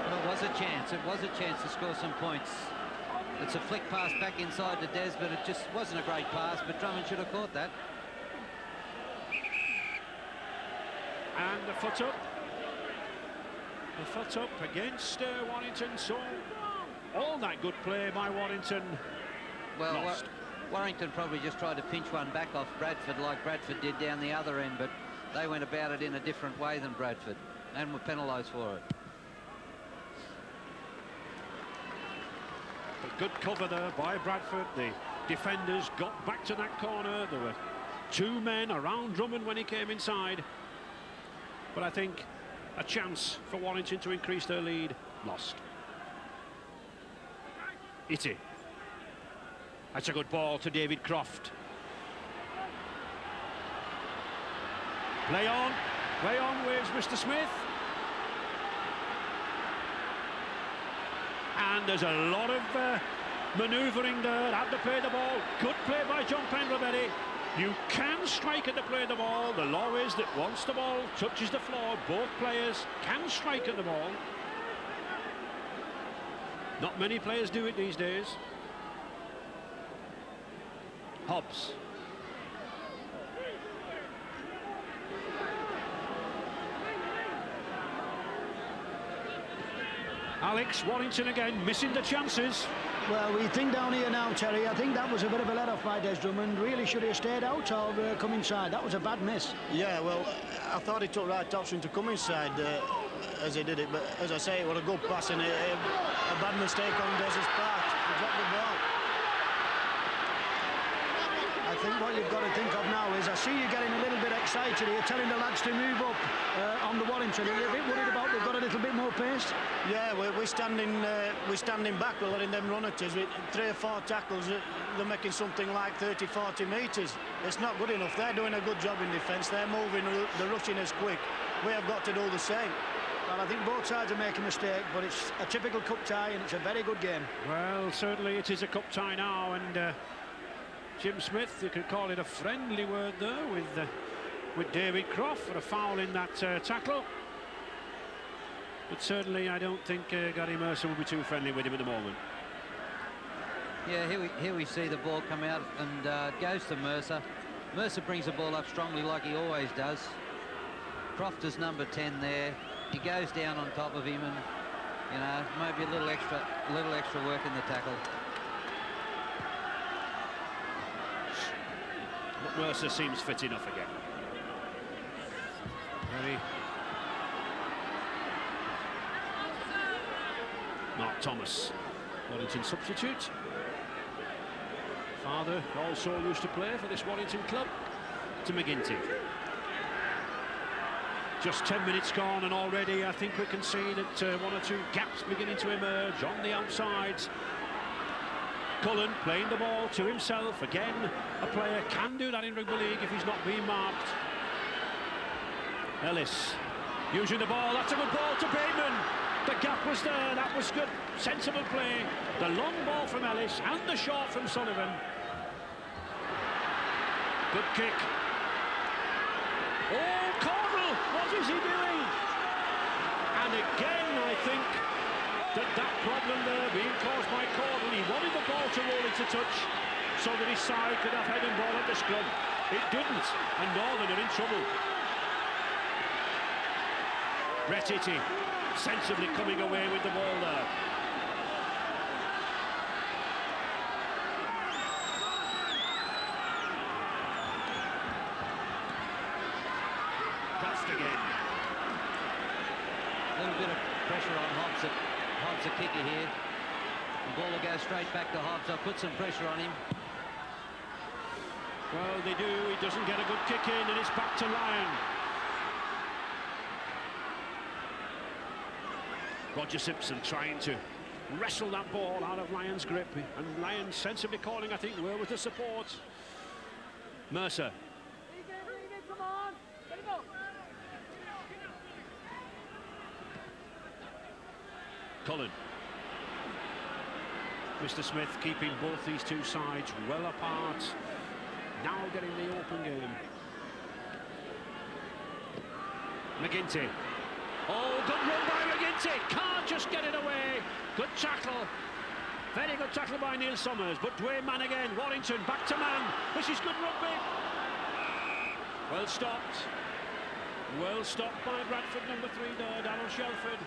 Well, it was a chance. It was a chance to score some points. It's a flick pass back inside to Des, but it just wasn't a great pass, but Drummond should have caught that. And the foot up. The foot up against Warrington. So all that good play by Warrington. Well, lost. Warrington probably just tried to pinch one back off Bradford like Bradford did down the other end, but they went about it in a different way than Bradford and were penalised for it. But good cover there by Bradford. The defenders got back to that corner. There were 2 men around Drummond when he came inside. But I think a chance for Warrington to increase their lead. Lost. Itty. That's a good ball to David Croft. Play on waves Mr. Smith. And there's a lot of manoeuvring there. Had to play the ball. Good play by John Penderbury. You can strike at the play of the ball. The law is that once the ball touches the floor, both players can strike at the ball. Not many players do it these days. Hobbs. Alex, Warrington again, missing the chances. Well, we think down here now, Terry, I think that was a bit of a let-off by Des Drummond. Really should have stayed out or come inside. That was a bad miss. Yeah, well, I thought he took right option to come inside as he did it, but as I say, it was a good pass and a bad mistake on Des's part. He dropped the ball. I think what you've got to think of now is, I see you getting a little bit excited here, telling the lads to move up on the Warrington. Are you a bit worried about they've got a little bit more pace? Yeah, we're standing back, we're letting them run at us. With 3 or 4 tackles, they're making something like 30-40 metres. It's not good enough. They're doing a good job in defence. They're moving, they're rushing us quick. We have got to do the same. Well, I think both sides are making a mistake, but it's a typical cup tie and it's a very good game. Well, certainly it is a cup tie now, and Jim Smith, you could call it a friendly word there with David Croft for a foul in that tackle. But certainly I don't think Gary Mercer will be too friendly with him at the moment. Yeah, here we see the ball come out and goes to Mercer. Mercer brings the ball up strongly like he always does. Croft is number 10 there. He goes down on top of him and, you know, maybe a little extra work in the tackle. But Mercer seems fit enough again. Mark Thomas, Warrington substitute. Father also used to play for this Warrington club. To McGinty. Just 10 minutes gone, and already I think we can see that 1 or 2 gaps beginning to emerge on the outsides. Cullen playing the ball to himself. Again, a player can do that in rugby league if he's not being marked. Ellis using the ball. That's a good ball to Bateman. The gap was there. That was good, sensible play. The long ball from Ellis and the short from Sullivan. Good kick. Oh, Cordell, what is he doing? And again, I think that problem there being caused by Cordell. He wanted the ball to roll into touch so that his side could have heading ball at the scrum. It didn't, and Northern are in trouble. Brett Itty sensibly coming away with the ball there. Crossed again. A little bit of pressure on Hobbs. Hobbs a kicker here. The ball will go straight back to Hobbs. I'll put some pressure on him. Well, they do. He doesn't get a good kick in, and it's back to Lyon. Roger Simpson trying to wrestle that ball out of Lyon's grip, and Lyon sensibly calling, I think, where was the support? Mercer. Come on, let it go. Cullen. Mr. Smith keeping both these two sides well apart. Now getting the open game. McGinty. Oh, good run by McGinty. Can't just get it away. Good tackle. Very good tackle by Neil Summers. But Dwayne Mann again. Warrington back to Mann. This is good rugby. Well stopped. Well stopped by Bradford number 3 there, Darryl Shelford.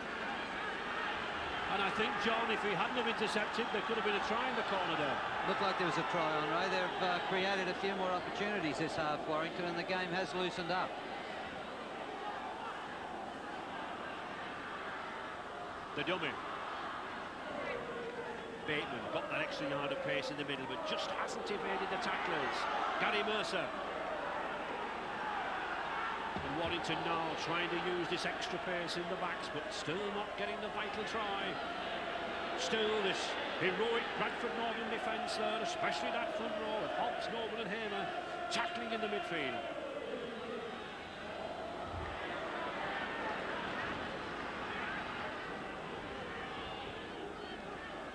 And I think, John, if he hadn't have intercepted, there could have been a try in the corner there. Looked like there was a try on, Ray. They've created a few more opportunities this half, Warrington, and the game has loosened up. The dummy. Bateman got that extra yard of pace in the middle, but just hasn't evaded the tacklers. Gary Mercer. And Warrington now trying to use this extra pace in the backs, but still not getting the vital try. Still this heroic Bradford Northern defence there, especially that front row of Hobbs, Noble and Hamer tackling in the midfield.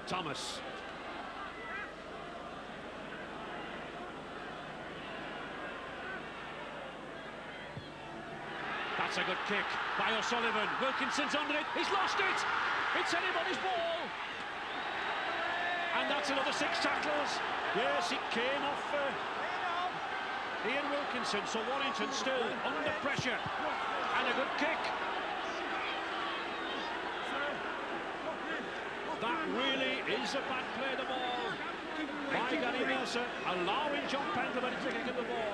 Thomas. That's a good kick by O'Sullivan. Wilkinson's under it. He's lost it. It's anybody's ball. And that's another 6 tackles. Yes, it came off Ian Wilkinson. So Warrington still under pressure. And a good kick. That really is a bad play, the ball by Gary Mercer, allowing John Pendlebury to kick at the ball.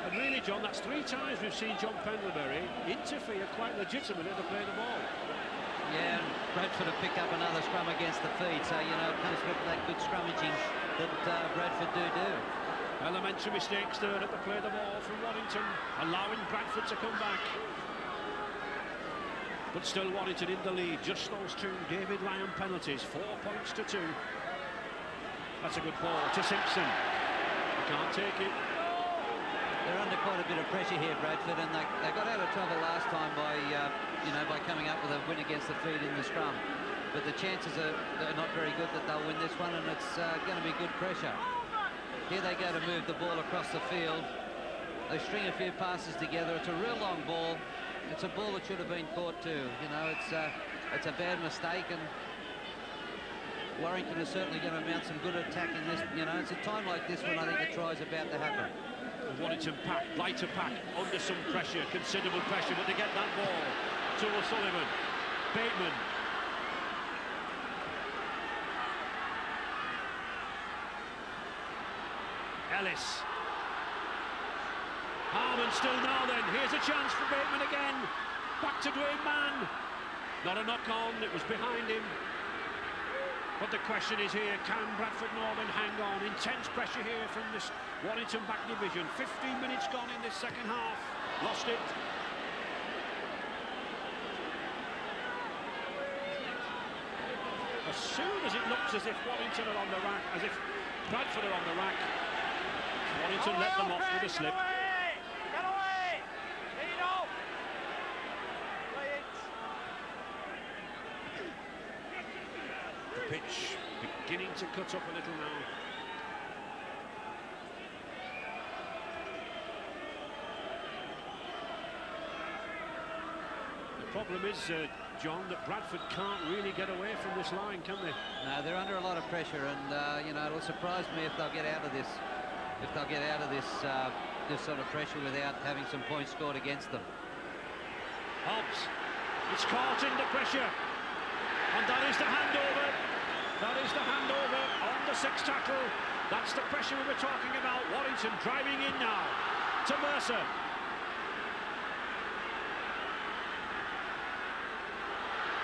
And really, John, that's 3 times we've seen John Pendlebury interfere quite legitimately to play the ball. Yeah, and Bradford have picked up another scrum against the feet, so, you know, it comes with that good scrummaging that Bradford do. Elementary mistakes there at the play the ball from Warrington, allowing Bradford to come back. But still Warrington in the lead, just those 2 David Lyon penalties, 4 points to 2. That's a good ball to Simpson. He can't take it. They're under quite a bit of pressure here, Bradford, and they got out of trouble last time by, by coming up with a win against the feet in the scrum. But the chances are not very good that they'll win this one, and it's going to be good pressure. Here they go to move the ball across the field. They string a few passes together. It's a real long ball. It's a ball that should have been caught too. You know, it's a bad mistake, and Warrington is certainly going to mount some good attack in this. You know, it's a time like this when I think a try's about to happen. Warrington pack, lighter pack, under some pressure, considerable pressure, but they get that ball to O'Sullivan. Bateman. Ellis. Harman still now then. Here's a chance for Bateman again. Back to Dwayne Mann. Not a knock on, it was behind him. But the question is here, can Bradford Northern hang on? Intense pressure here from this Warrington back division. 15 minutes gone in this second half. Lost it. As soon as it looks as if Warrington are on the rack, as if Bradford are on the rack, Warrington let them off with a slip. pitch beginning to cut up a little now. The problem is, John, that Bradford can't really get away from this line, can they? No, they're under a lot of pressure, and you know, it'll surprise me if they'll get out of this. If they'll get out of this this sort of pressure without having some points scored against them. Hobbs, it's caught in the pressure, and that is the handover. That is the handover on the sixth tackle. That's the pressure we were talking about. Warrington driving in now to Mercer.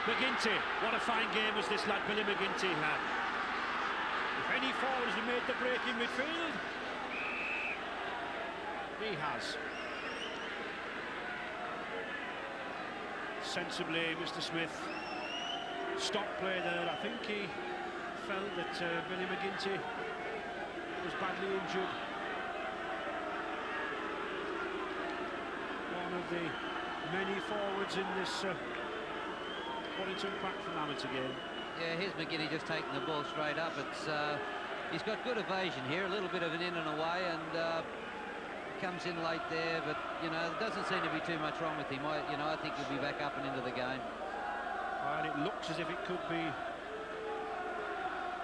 McGinty, what a fine game as this lad Billy McGinty had. If any forwards have made the break in midfield, he has. Sensibly, Mr. Smith stopped play there. I think he felt that Billy McGinty was badly injured. One of the many forwards in this Warrington pack from amateur game. Yeah, here's McGinty just taking the ball straight up. It's he's got good evasion here, a little bit of an in and away, and comes in late there. But you know, there doesn't seem to be too much wrong with him. I think he'll be back up and into the game. Well, it looks as if it could be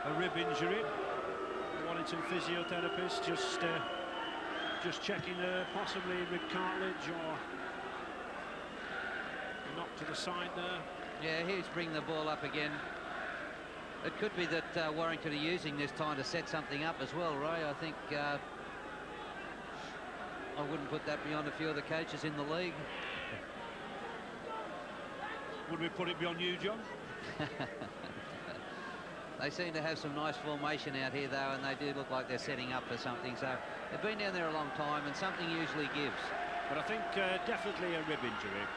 a rib injury. The Warrington physiotherapist just checking possibly rib cartilage or knock to the side there. Yeah, he's bringing the ball up again. It could be that Warrington are using this time to set something up as well, Ray. I think I wouldn't put that beyond a few of the coaches in the league. Would we put it beyond you, John? They seem to have some nice formation out here, though, and they do look like they're setting up for something. So they've been down there a long time, and something usually gives. But I think definitely a rib injury.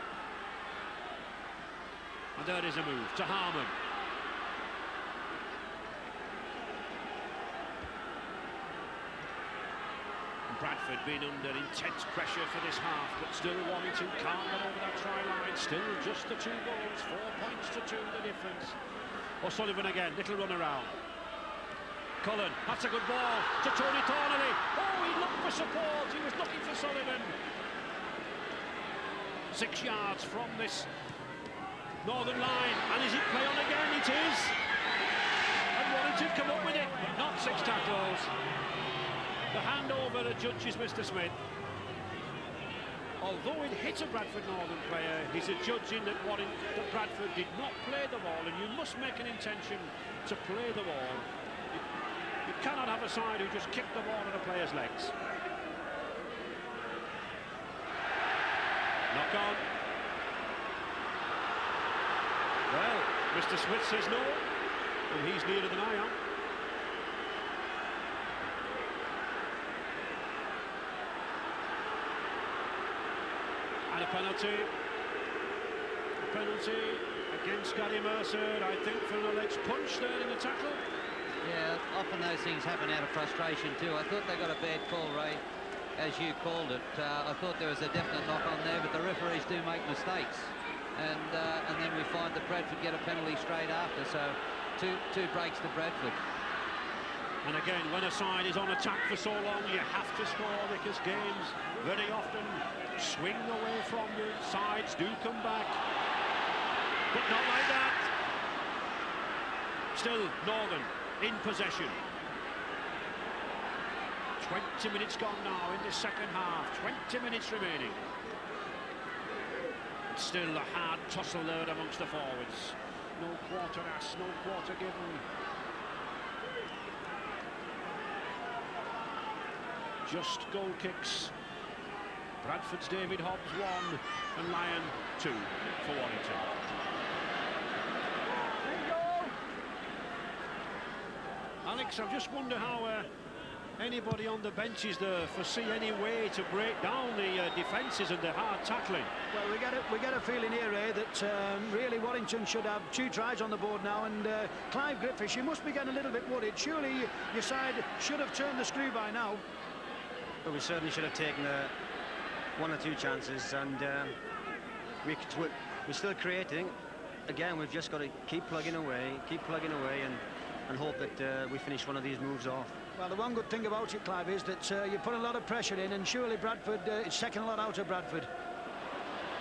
And there is a move to Harmon. Bradford been under intense pressure for this half, but still Warrington can't get over that try line. Still just the 2 goals, 4 points to 2 the difference. O'Sullivan again, little run around. Cullen, that's a good ball to Tony Thornley. Oh, he looked for support, he was looking for Sullivan. 6 yards from this northern line, and is it play on again? It is. And Warrington come up with it, but not 6 tackles. The handover adjudges Mr. Smith. Although it hit a Bradford Northern player, he's adjudging that Bradford did not play the ball, and you must make an intention to play the ball. You cannot have a side who just kick the ball at a player's legs. Knock on. Well, Mr. Smith says no, and he's nearer than I am. And a penalty. A penalty against Gary Mercer, I think, for an alleged punch there in the tackle. Yeah, often those things happen out of frustration too. I thought they got a bad call, Ray, as you called it. I thought there was a definite knock on there, but the referees do make mistakes. And then we find that Bradford get a penalty straight after, so two breaks to Bradford. And again, when a side is on attack for so long, you have to score, because games very often swing away from you. Sides do come back, but not like that. Still Northern in possession. 20 minutes gone now in the second half. 20 minutes remaining. Still a hard tussle there amongst the forwards. No quarter asked, no quarter given. Just goal kicks. Bradford's David Hobbs 1 and Lyon 2 for Warrington. Alex, I just wonder how anybody on the benches there foresee any way to break down the defences and the hard tackling. Well, we get a feeling here, Ray, that really Warrington should have 2 tries on the board now, and Clive Griffiths, you must be getting a little bit worried. Surely your side should have turned the screw by now. But we certainly should have taken 1 or 2 chances, and we're still creating. Again, we've just got to keep plugging away, and and hope that we finish one of these moves off. Well, the one good thing about it, Clive, is that you put a lot of pressure in, and surely Bradford, it's taken a lot out of Bradford.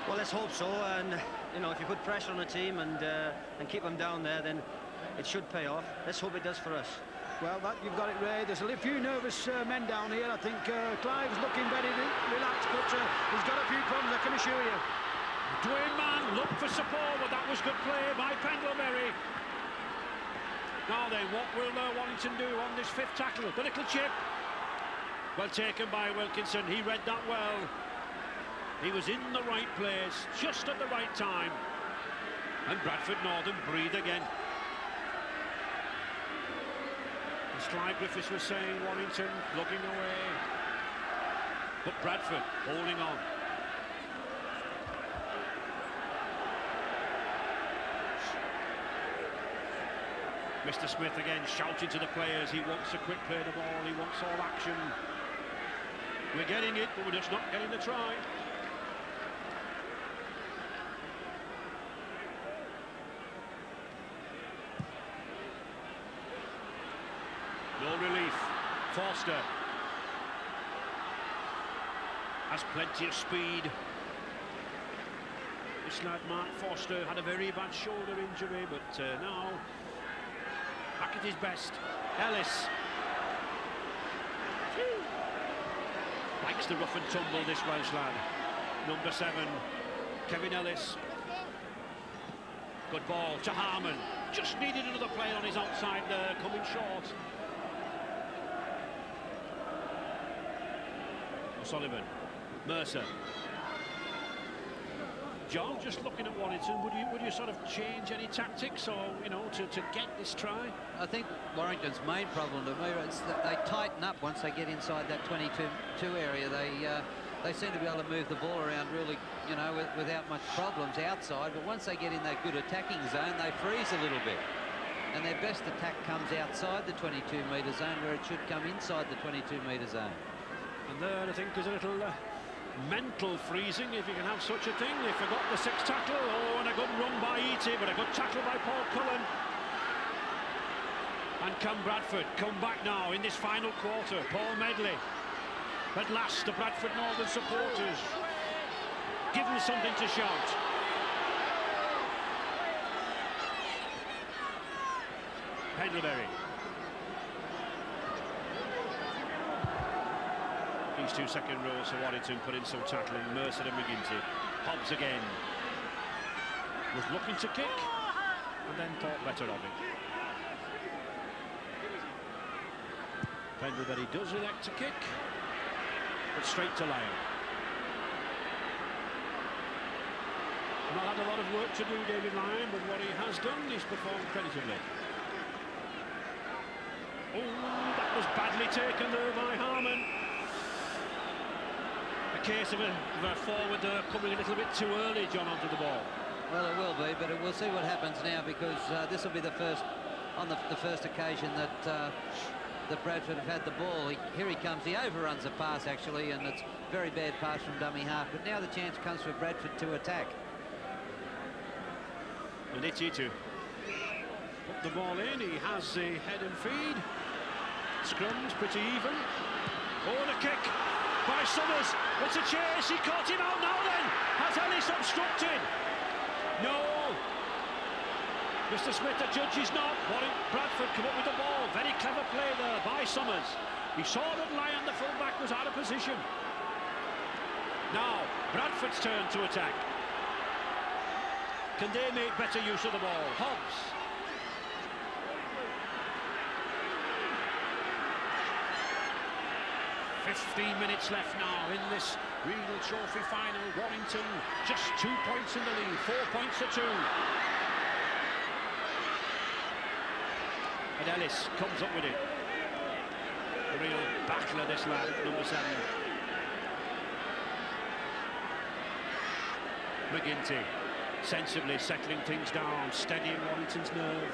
Well, let's hope so, and you know, if you put pressure on the team and keep them down there, then it should pay off. Let's hope it does for us. Well, you've got it, Ray. There's a few nervous men down here. I think Clive's looking very relaxed, but he's got a few problems, I can assure you. Dwayne Mann looked for support, but that was good play by Pendlebury. Now then, what will Warrington do on this fifth tackle? The little chip. Well taken by Wilkinson. He read that well. He was in the right place, just at the right time. And Bradford Northern breathe again. As Clive Griffiths was saying, Warrington looking away. But Bradford holding on. Mr. Smith again shouting to the players. He wants a quick play of the ball. He wants all action. We're getting it, but we're just not getting the try. No relief. Forster has plenty of speed. This lad Mark Forster had a very bad shoulder injury, but now back at his best. Ellis likes the rough and tumble, this Welsh lad. Number 7, Kevin Ellis. Good ball to Harman. Just needed another play on his outside there, coming short. O'Sullivan, Mercer. John, just looking at Warrington, would you sort of change any tactics, or you know, to get this try? I think Warrington's main problem to me is that they tighten up once they get inside that 22 area. They seem to be able to move the ball around really, you know, without much problems outside. But once they get in that good attacking zone, they freeze a little bit. And their best attack comes outside the 22-metre zone, where it should come inside the 22-metre zone. And there, I think, is a little mental freezing, if you can have such a thing. They forgot the sixth tackle. Oh, and a good run by Eatty, but a good tackle by Paul Cullen. And can Bradford come back now in this final quarter? Paul Medley. At last, the Bradford Northern supporters give them something to shout. Pendlebury. These two second rows for Warrington put in some tackling. Mercer and McGinty. Hobbs again. Was looking to kick and then thought better of it. Pendlebury does elect to kick, but straight to Lyon. Not had a lot of work to do, David Lyon, but what he has done, he's performed creditably. Oh, that was badly taken there by Harman. A case of a forward coming a little bit too early, John, onto the ball. Well, it will be, but we'll see what happens now, because this will be the first occasion that that Bradford have had the ball. Here he comes. He overruns a pass, actually, and it's a very bad pass from dummy half. But now the chance comes for Bradford to attack. And Itchy to put the ball in. He has the head and feed. Scrums pretty even. Oh, the kick by Summers. It's a chase. He caught him out now then. Has Ellis obstructed? No. Mr. Smith, the judge is not. Bradford come up with the ball. Very clever play there by Summers. He saw that Lyon, the fullback, was out of position. Now, Bradford's turn to attack. Can they make better use of the ball? Hobbs. "15 minutes left now in this Regal Trophy final. Warrington just 2 points in the lead, 4 points to 2. And Ellis comes up with it. A real battler, this lad, number 7. McGinty sensibly settling things down, steadying Warrington's nerve.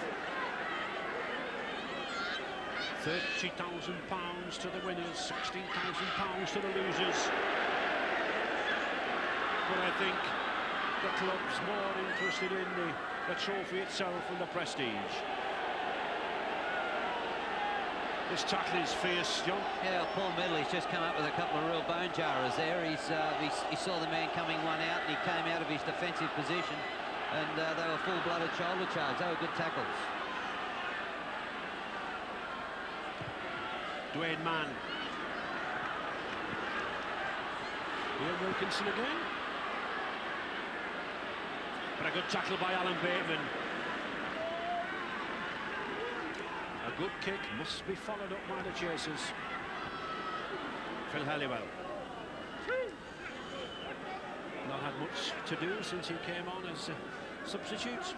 £30,000 to the winners, £16,000 to the losers. But I think the club's more interested in the trophy itself and the prestige. This tackle is fierce, John. Yeah, Paul Medley's just come up with a couple of real bone jarrers there. He saw the man coming one out, and he came out of his defensive position, and they were full-blooded shoulder charge. They were good tackles. Dwayne Mann. Here Wilkinson again. But a good tackle by Alan Bateman. A good kick must be followed up by the chasers. Phil Halliwell. Not had much to do since he came on as a substitute.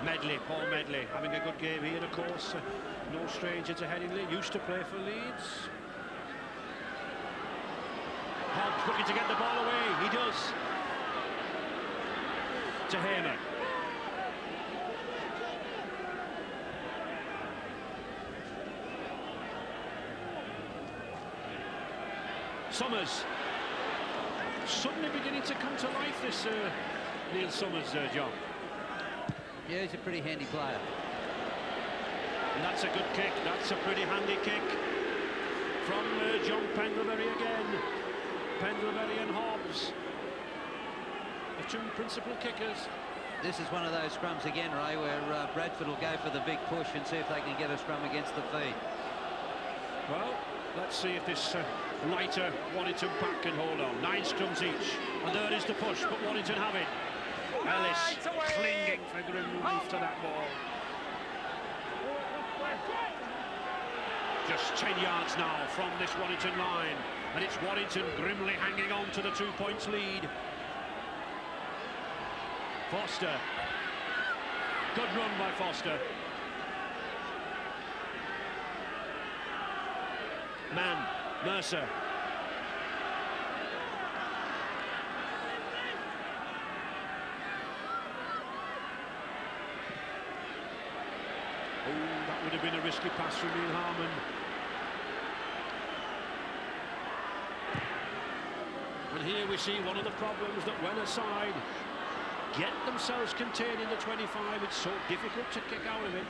Medley, Paul Medley, having a good game here, of course. No stranger to Headingley, used to play for Leeds. Hobbs looking to get the ball away, he does. To Hamer. Summers. Suddenly beginning to come to life, this Neil Summers, John. Yeah, he's a pretty handy player. And that's a good kick. That's a pretty handy kick from John Pendlebury again. Pendlebury and Hobbs, the two principal kickers. This is one of those scrums again, Ray, where Bradford will go for the big push and see if they can get a scrum against the feed. Well, let's see if this lighter Warrington pack can hold on. 9 scrums each, and there is the push, but Warrington have it. Ellis clinging for grim relief to that ball. Just 10 yards now from this Warrington line, and it's Warrington grimly hanging on to the 2 points lead. Foster. Good run by Foster. Mann, Mercer. Oh, that would have been a risky pass from Neil Harmon. And here we see one of the problems that when a side get themselves contained in the 25, it's so difficult to kick out of it.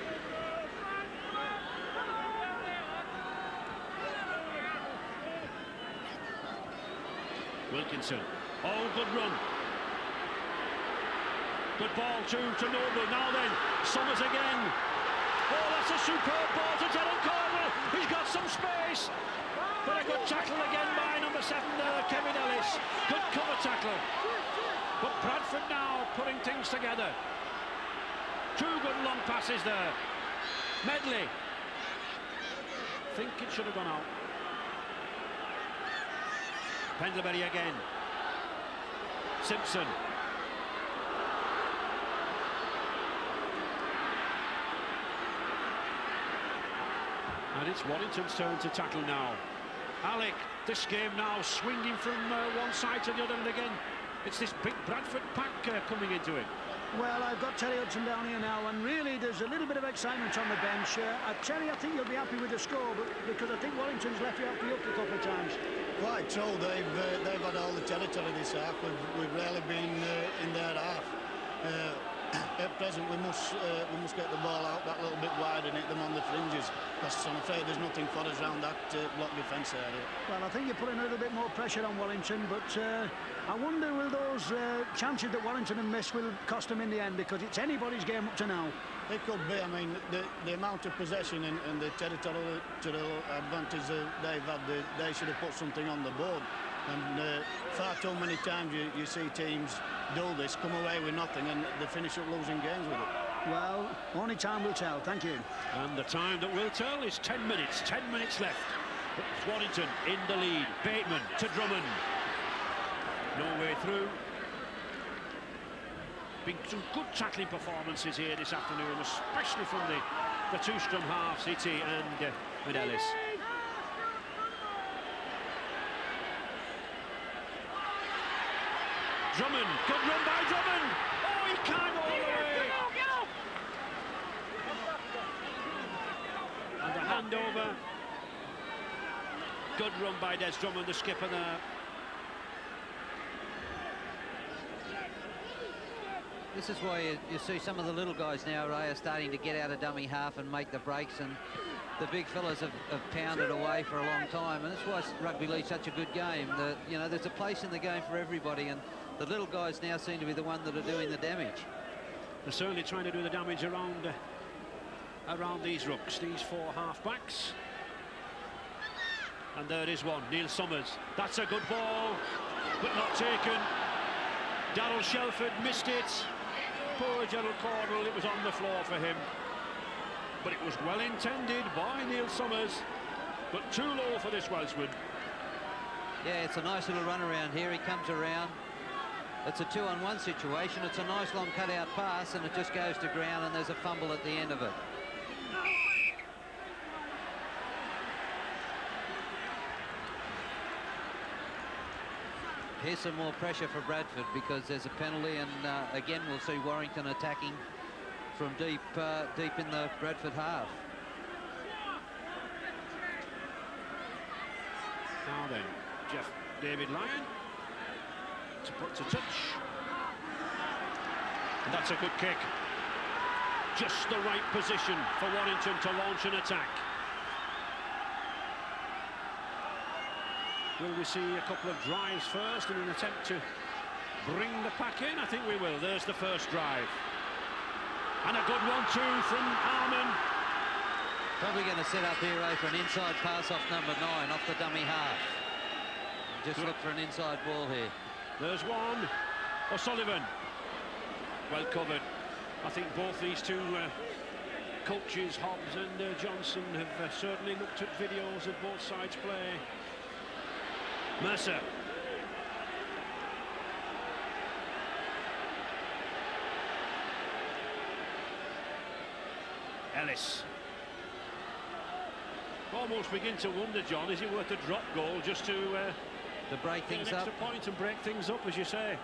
Wilkinson. Oh, good run. Good ball to Noble. Now then, Summers again. Oh, that's a superb ball to Derek Cornwell. He's got some space. But a good tackle again by number 7 there, Kevin Ellis. Good cover tackle. But Bradford now putting things together. 2 good long passes there. Medley. Think it should have gone out. Pendlebury again. Simpson. And it's Warrington's turn to tackle now. Alec, this game now swinging from one side to the other, and again it's this big Bradford pack coming into it. Well, I've got Terry Hudson down here now, and really there's a little bit of excitement on the bench. Terry, I think you'll be happy with the score, but because I think Warrington's left you off the hook a couple of times. Quite so. They've had all the territory this half. We've rarely been in their half. At present, we must get the ball out that little bit wide and hit them on the fringes. Because I'm afraid there's nothing for us around that block defence area. Well, I think you're putting a little bit more pressure on Warrington, but I wonder will those chances that Warrington have missed will cost them in the end, because it's anybody's game up to now. It could be. I mean, the amount of possession and the territorial advantage they've had, they should have put something on the board. And far too many times you see teams do this, come away with nothing, and they finish up losing games with it. Well, only time will tell. Thank you. And the time that will tell is 10 minutes. 10 minutes left. It's Warrington in the lead. Bateman to Drummond. No way through. Been some good tackling performances here this afternoon, especially from the 2 scrum halves, Hitty and Ellis. Drummond, good run by Drummond. Oh, he can't go all the way. And the handover. Good run by Des Drummond, the skipper there. This is why you see some of the little guys now, Ray, are starting to get out of dummy half and make the breaks, and the big fellas have pounded away for a long time, and that's why rugby league's such a good game. You know, there's a place in the game for everybody, and the little guys now seem to be the one that are doing the damage. They're certainly trying to do the damage around these rucks, these 4 half-backs. And there is one, Neil Summers. That's a good ball, but not taken. Darryl Shelford missed it. Poor Gerald Cordell, it was on the floor for him. But it was well intended by Neil Summers, but too low for this Welshman. Yeah, it's a nice little run around here. He comes around. It's a 2-on-1 situation. It's a nice long cut-out pass, and it just goes to ground, and there's a fumble at the end of it. Here's some more pressure for Bradford because there's a penalty, and again we'll see Warrington attacking from deep in the Bradford half. Now then, David Lyon to put to touch, and that's a good kick. Just the right position for Warrington to launch an attack. Will we see a couple of drives first in an attempt to bring the pack in? I think we will. There's the first drive. And a good 1-2 from Harmon. Probably going to set up here for an inside pass off number 9, off the dummy half. Just look for an inside ball here. There's one. O'Sullivan. Well covered. I think both these two coaches, Hobbs and Johnson, have certainly looked at videos of both sides play. Mercer. Ellis. Almost begin to wonder, John, is it worth a drop goal just to break things up? An extra point and break things up, as you say.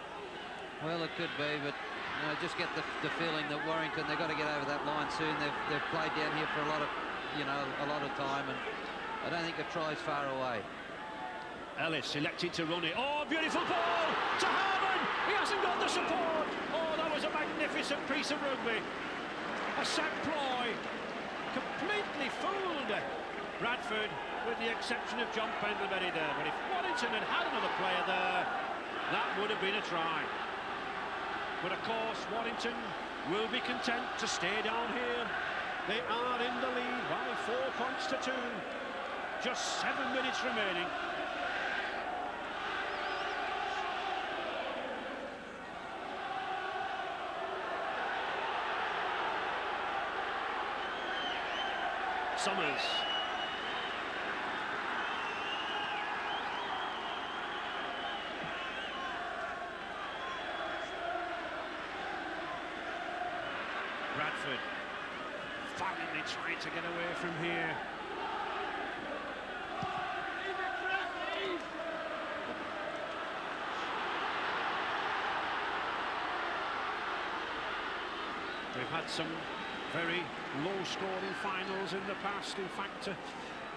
Well, it could be, but I just get the feeling that Warrington, they've got to get over that line soon. They've played down here for a lot of time, and I don't think the try's far away. Ellis elected to run it. Oh, beautiful ball to Harmon. He hasn't got the support. Oh, that was a magnificent piece of rugby. A set ploy. Completely fooled Bradford, with the exception of John Pendlebury there. But if Warrington had had another player there, that would have been a try. But of course, Warrington will be content to stay down here. They are in the lead by 4 points to 2. Just 7 minutes remaining. Summers. Bradford finally trying to get away from here. We've had some very low-scoring finals in the past. In fact,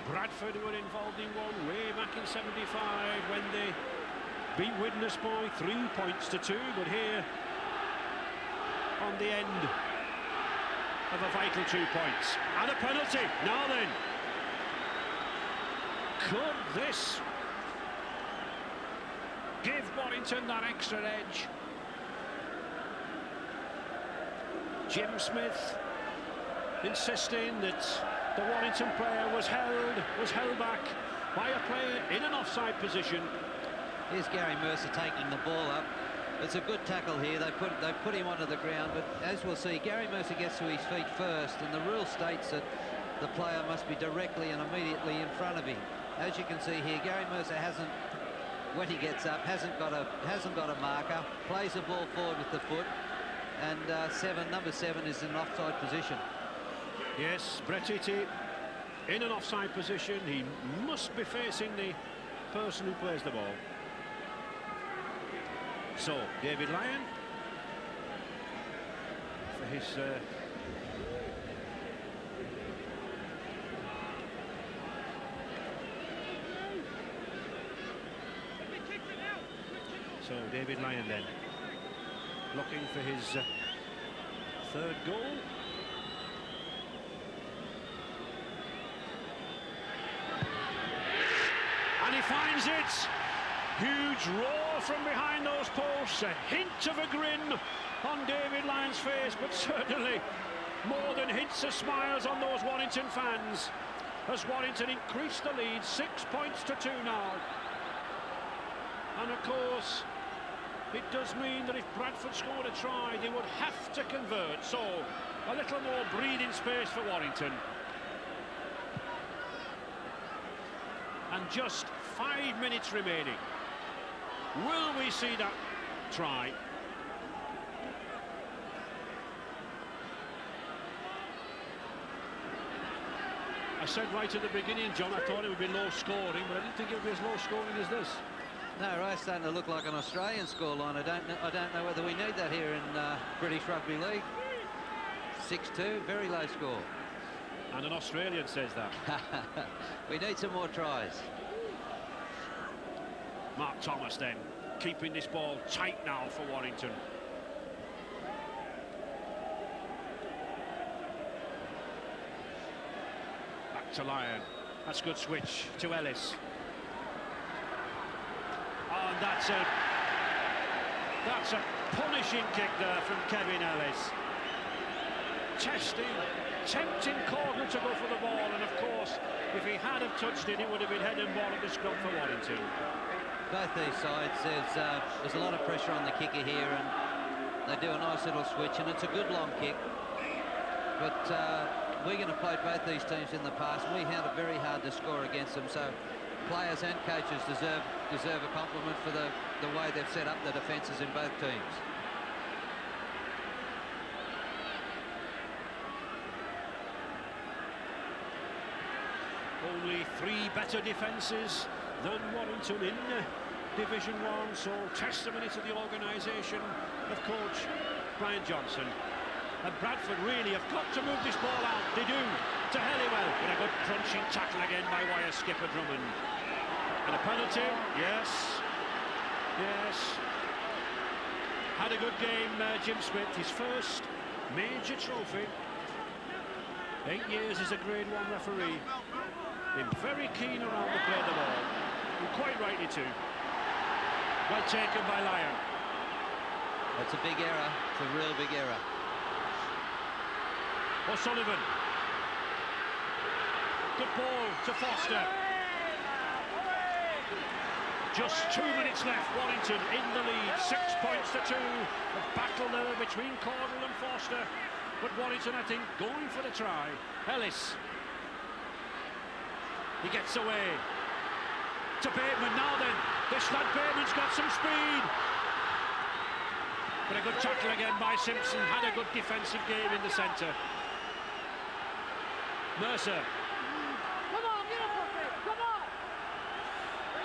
Bradford were involved in one way back in '75 when they beat Widnes by 3 points to 2. But here, on the end of a vital 2 points and a penalty. Now then, could this give Warrington that extra edge? Jim Smith insisting that the Warrington player was held back by a player in an offside position. Here's Gary Mercer taking the ball up. It's a good tackle here. They put him onto the ground, but as we'll see, Gary Mercer gets to his feet first, and the rule states that the player must be directly and immediately in front of him. As you can see here, Gary Mercer hasn't, when he gets up, hasn't got a marker, plays the ball forward with the foot, and number 7 is in an offside position. Yes, Brett Eatty in an offside position. He must be facing the person who plays the ball. So, David Lyon for his so David Lyon then looking for his third goal. finds it. Huge roar from behind those posts. A hint of a grin on David Lyon's face, but certainly more than hints of smiles on those Warrington fans, as Warrington increased the lead 6 points to 2 now. And of course, it does mean that if Bradford scored a try, they would have to convert. So a little more breathing space for Warrington. And just 5 minutes remaining. Will we see that try? I said right at the beginning, John, I thought it would be low scoring, but I didn't think it would be as low scoring as this. No, right, starting to look like an Australian scoreline. I don't know whether we need that here in British Rugby League. 6-2, very low score. And an Australian says that. We need some more tries. Mark Thomas then, keeping this ball tight now for Warrington. Back to Lyon. That's a good switch to Ellis. Oh, and that's a punishing kick there from Kevin Ellis. Testing, tempting Cordell to go for the ball, and of course, if he had have touched it, it would have been head and ball at the scrum for Warrington. Both these sides, there's a lot of pressure on the kicker here, and they do a nice little switch, and it's a good long kick. But Wigan have played both these teams in the past. We found it very hard to score against them, so players and coaches deserve a compliment for the way they've set up the defences in both teams. Only 3 better defences than Warrington in Division 1, so testimony to the organisation of coach Brian Johnson. And Bradford really have got to move this ball out. They do, to Helliwell, but a good crunching tackle again by wire skipper Drummond. And a penalty, yes, yes. Had a good game, Jim Smith, his first major trophy. 8 years as a Grade 1 referee. Been very keen around the play of the ball, and quite rightly too. Well taken by Lyon. That's a big error. It's a real big error. O'Sullivan. Good ball to Foster. Just 2 minutes left. Warrington in the lead. 6 points to 2. A battle there between Cordell and Foster. But Warrington, I think, going for the try. Ellis. He gets away. To Bateman now then. This lad Bateman's got some speed. But a good tackle again by Simpson. Had a good defensive game in the centre. Mercer. Come on, get up with it. Come on.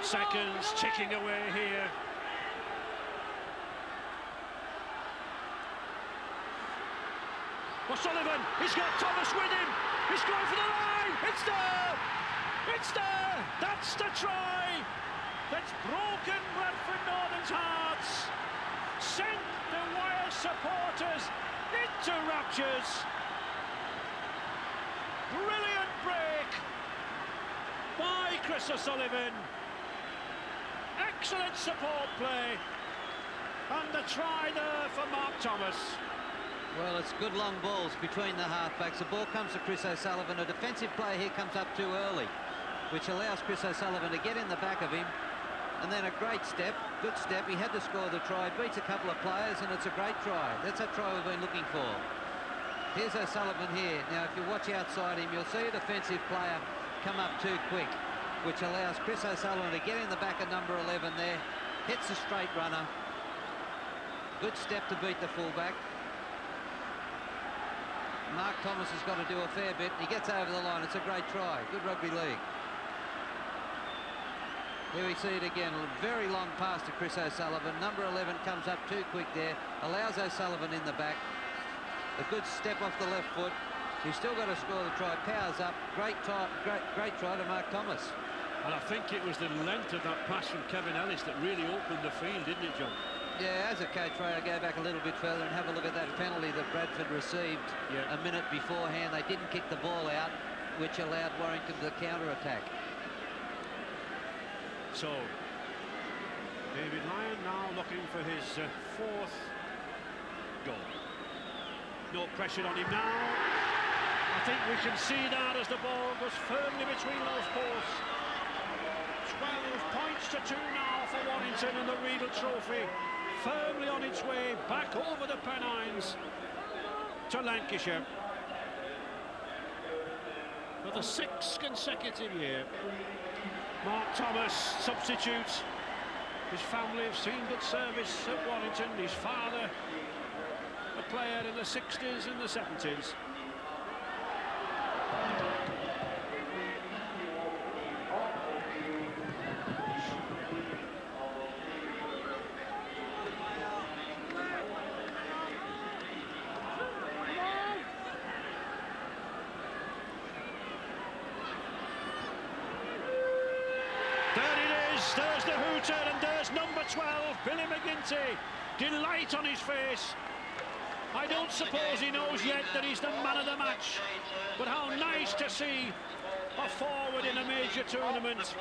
Seconds ticking away here. O'Sullivan, he's got Thomas with him. He's going for the line. It's there. It's there. That's the try. That's broken Bradford Northern's hearts. Sent the wire supporters into raptures. Brilliant break by Chris O'Sullivan. Excellent support play. And the try there for Mark Thomas. Well, it's good long balls between the halfbacks. The ball comes to Chris O'Sullivan. A defensive player here comes up too early, which allows Chris O'Sullivan to get in the back of him. And then a great step, good step. He had to score the try, beats a couple of players, and it's a great try. That's a try we've been looking for. Here's O'Sullivan here. Now, if you watch outside him, you'll see a defensive player come up too quick, which allows Chris O'Sullivan to get in the back of number 11 there. Hits a straight runner. Good step to beat the fullback. Mark Thomas has got to do a fair bit. He gets over the line. It's a great try. Good rugby league. Here we see it again. A very long pass to Chris O'Sullivan. Number 11 comes up too quick there. Allows O'Sullivan in the back. A good step off the left foot. He's still got to score the try. Powers up. Great try to Mark Thomas. And I think it was the length of that pass from Kevin Ellis that really opened the field, didn't it, John? Yeah, as a coach, Ray, I go back a little bit further and have a look at that penalty that Bradford received a minute beforehand. They didn't kick the ball out, which allowed Warrington to counter-attack. So David Lyon now looking for his fourth goal. No pressure on him now. I think we can see that as the ball goes firmly between those posts. 12 points to 2 now for Warrington, and the Regal Trophy firmly on its way back over the Pennines to Lancashire for the 6th consecutive year. Mark Thomas, substitute. His family have seen good service at Warrington. His father, a player in the 60s and the 70s. There's the hooter, and there's number 12, Billy McGinty. Delight on his face. I don't suppose he knows yet that he's the man of the match, but how nice to see a forward in a major tournament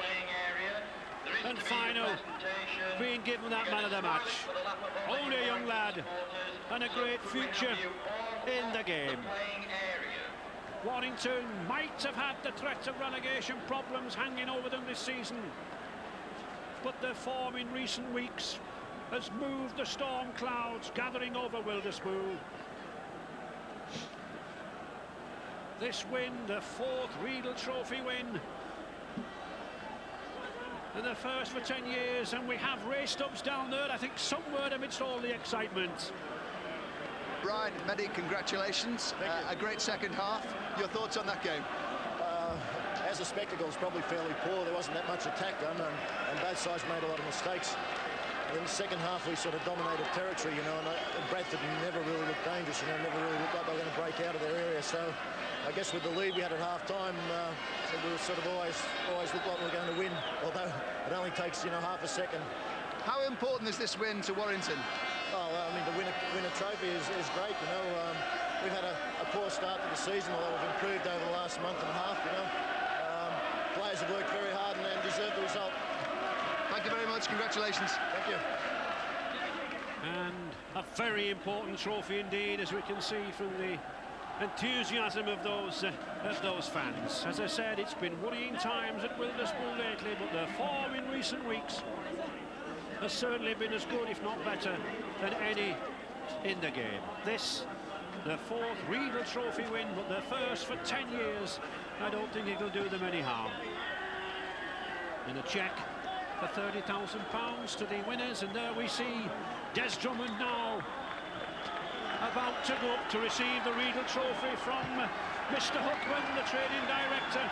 and final being given that man of the match. Only a young lad and a great future in the game. Warrington might have had the threat of relegation problems hanging over them this season, but their form in recent weeks has moved the storm clouds gathering over Wilderspool. This win, the 4th Regal Trophy win, and the first for 10 years, and we have race ups down there, I think, somewhere amidst all the excitement. Brian, Mehdi, congratulations. A great second half. Your thoughts on that game? As a spectacle, it's probably fairly poor. There wasn't that much attack done, and both sides made a lot of mistakes. In the second half, we sort of dominated territory, you know, and Bradford never really looked dangerous, you know, never really looked like they were going to break out of their area. So I guess with the lead we had at half-time, we were sort of always looked like we were going to win, although it only takes, you know, half a second. How important is this win to Warrington? Oh, I mean, to win a trophy is great, you know. We've had a poor start to the season, although we've improved over the last month and a half, you know. Players have worked very hard and deserve the result. Thank you very much. Congratulations. Thank you. And a very important trophy indeed, as we can see from the enthusiasm of those fans. As I said, it's been worrying times at Wilderspool lately, but their form in recent weeks has certainly been as good, if not better, than any in the game. This, their 4th Regal Trophy win, but their first for 10 years. I don't think it'll do them any harm. And a cheque for £30,000 to the winners, and there we see Des Drummond now about to go up to receive the Regal Trophy from Mr. Huckman, the trading director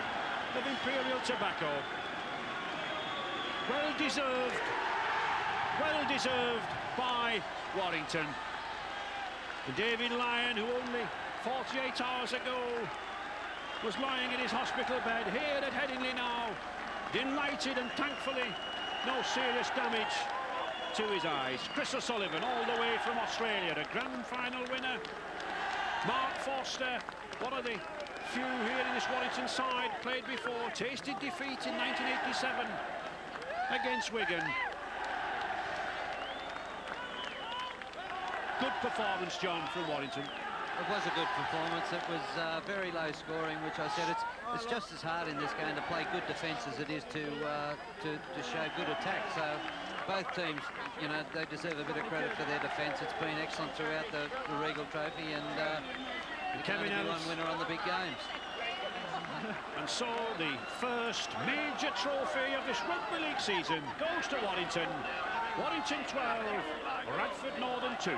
of Imperial Tobacco. Well deserved by Warrington. And David Lyon, who only 48 hours ago was lying in his hospital bed here at Headingley now, delighted, and thankfully no serious damage to his eyes. Chris O'Sullivan, all the way from Australia, the grand final winner. Mark Forster, one of the few here in this Warrington side, played before, tasted defeat in 1987 against Wigan. Good performance, John, from Warrington. It was a good performance. It was very low scoring, which I said it's just as hard in this game to play good defence as it is to show good attack. So both teams, you know, they deserve a bit of credit for their defence. It's been excellent throughout the Regal Trophy, and Kevin Ellis, one winner on the big games. And so the first major trophy of this rugby league season goes to Warrington. Warrington 12, Bradford Northern 2.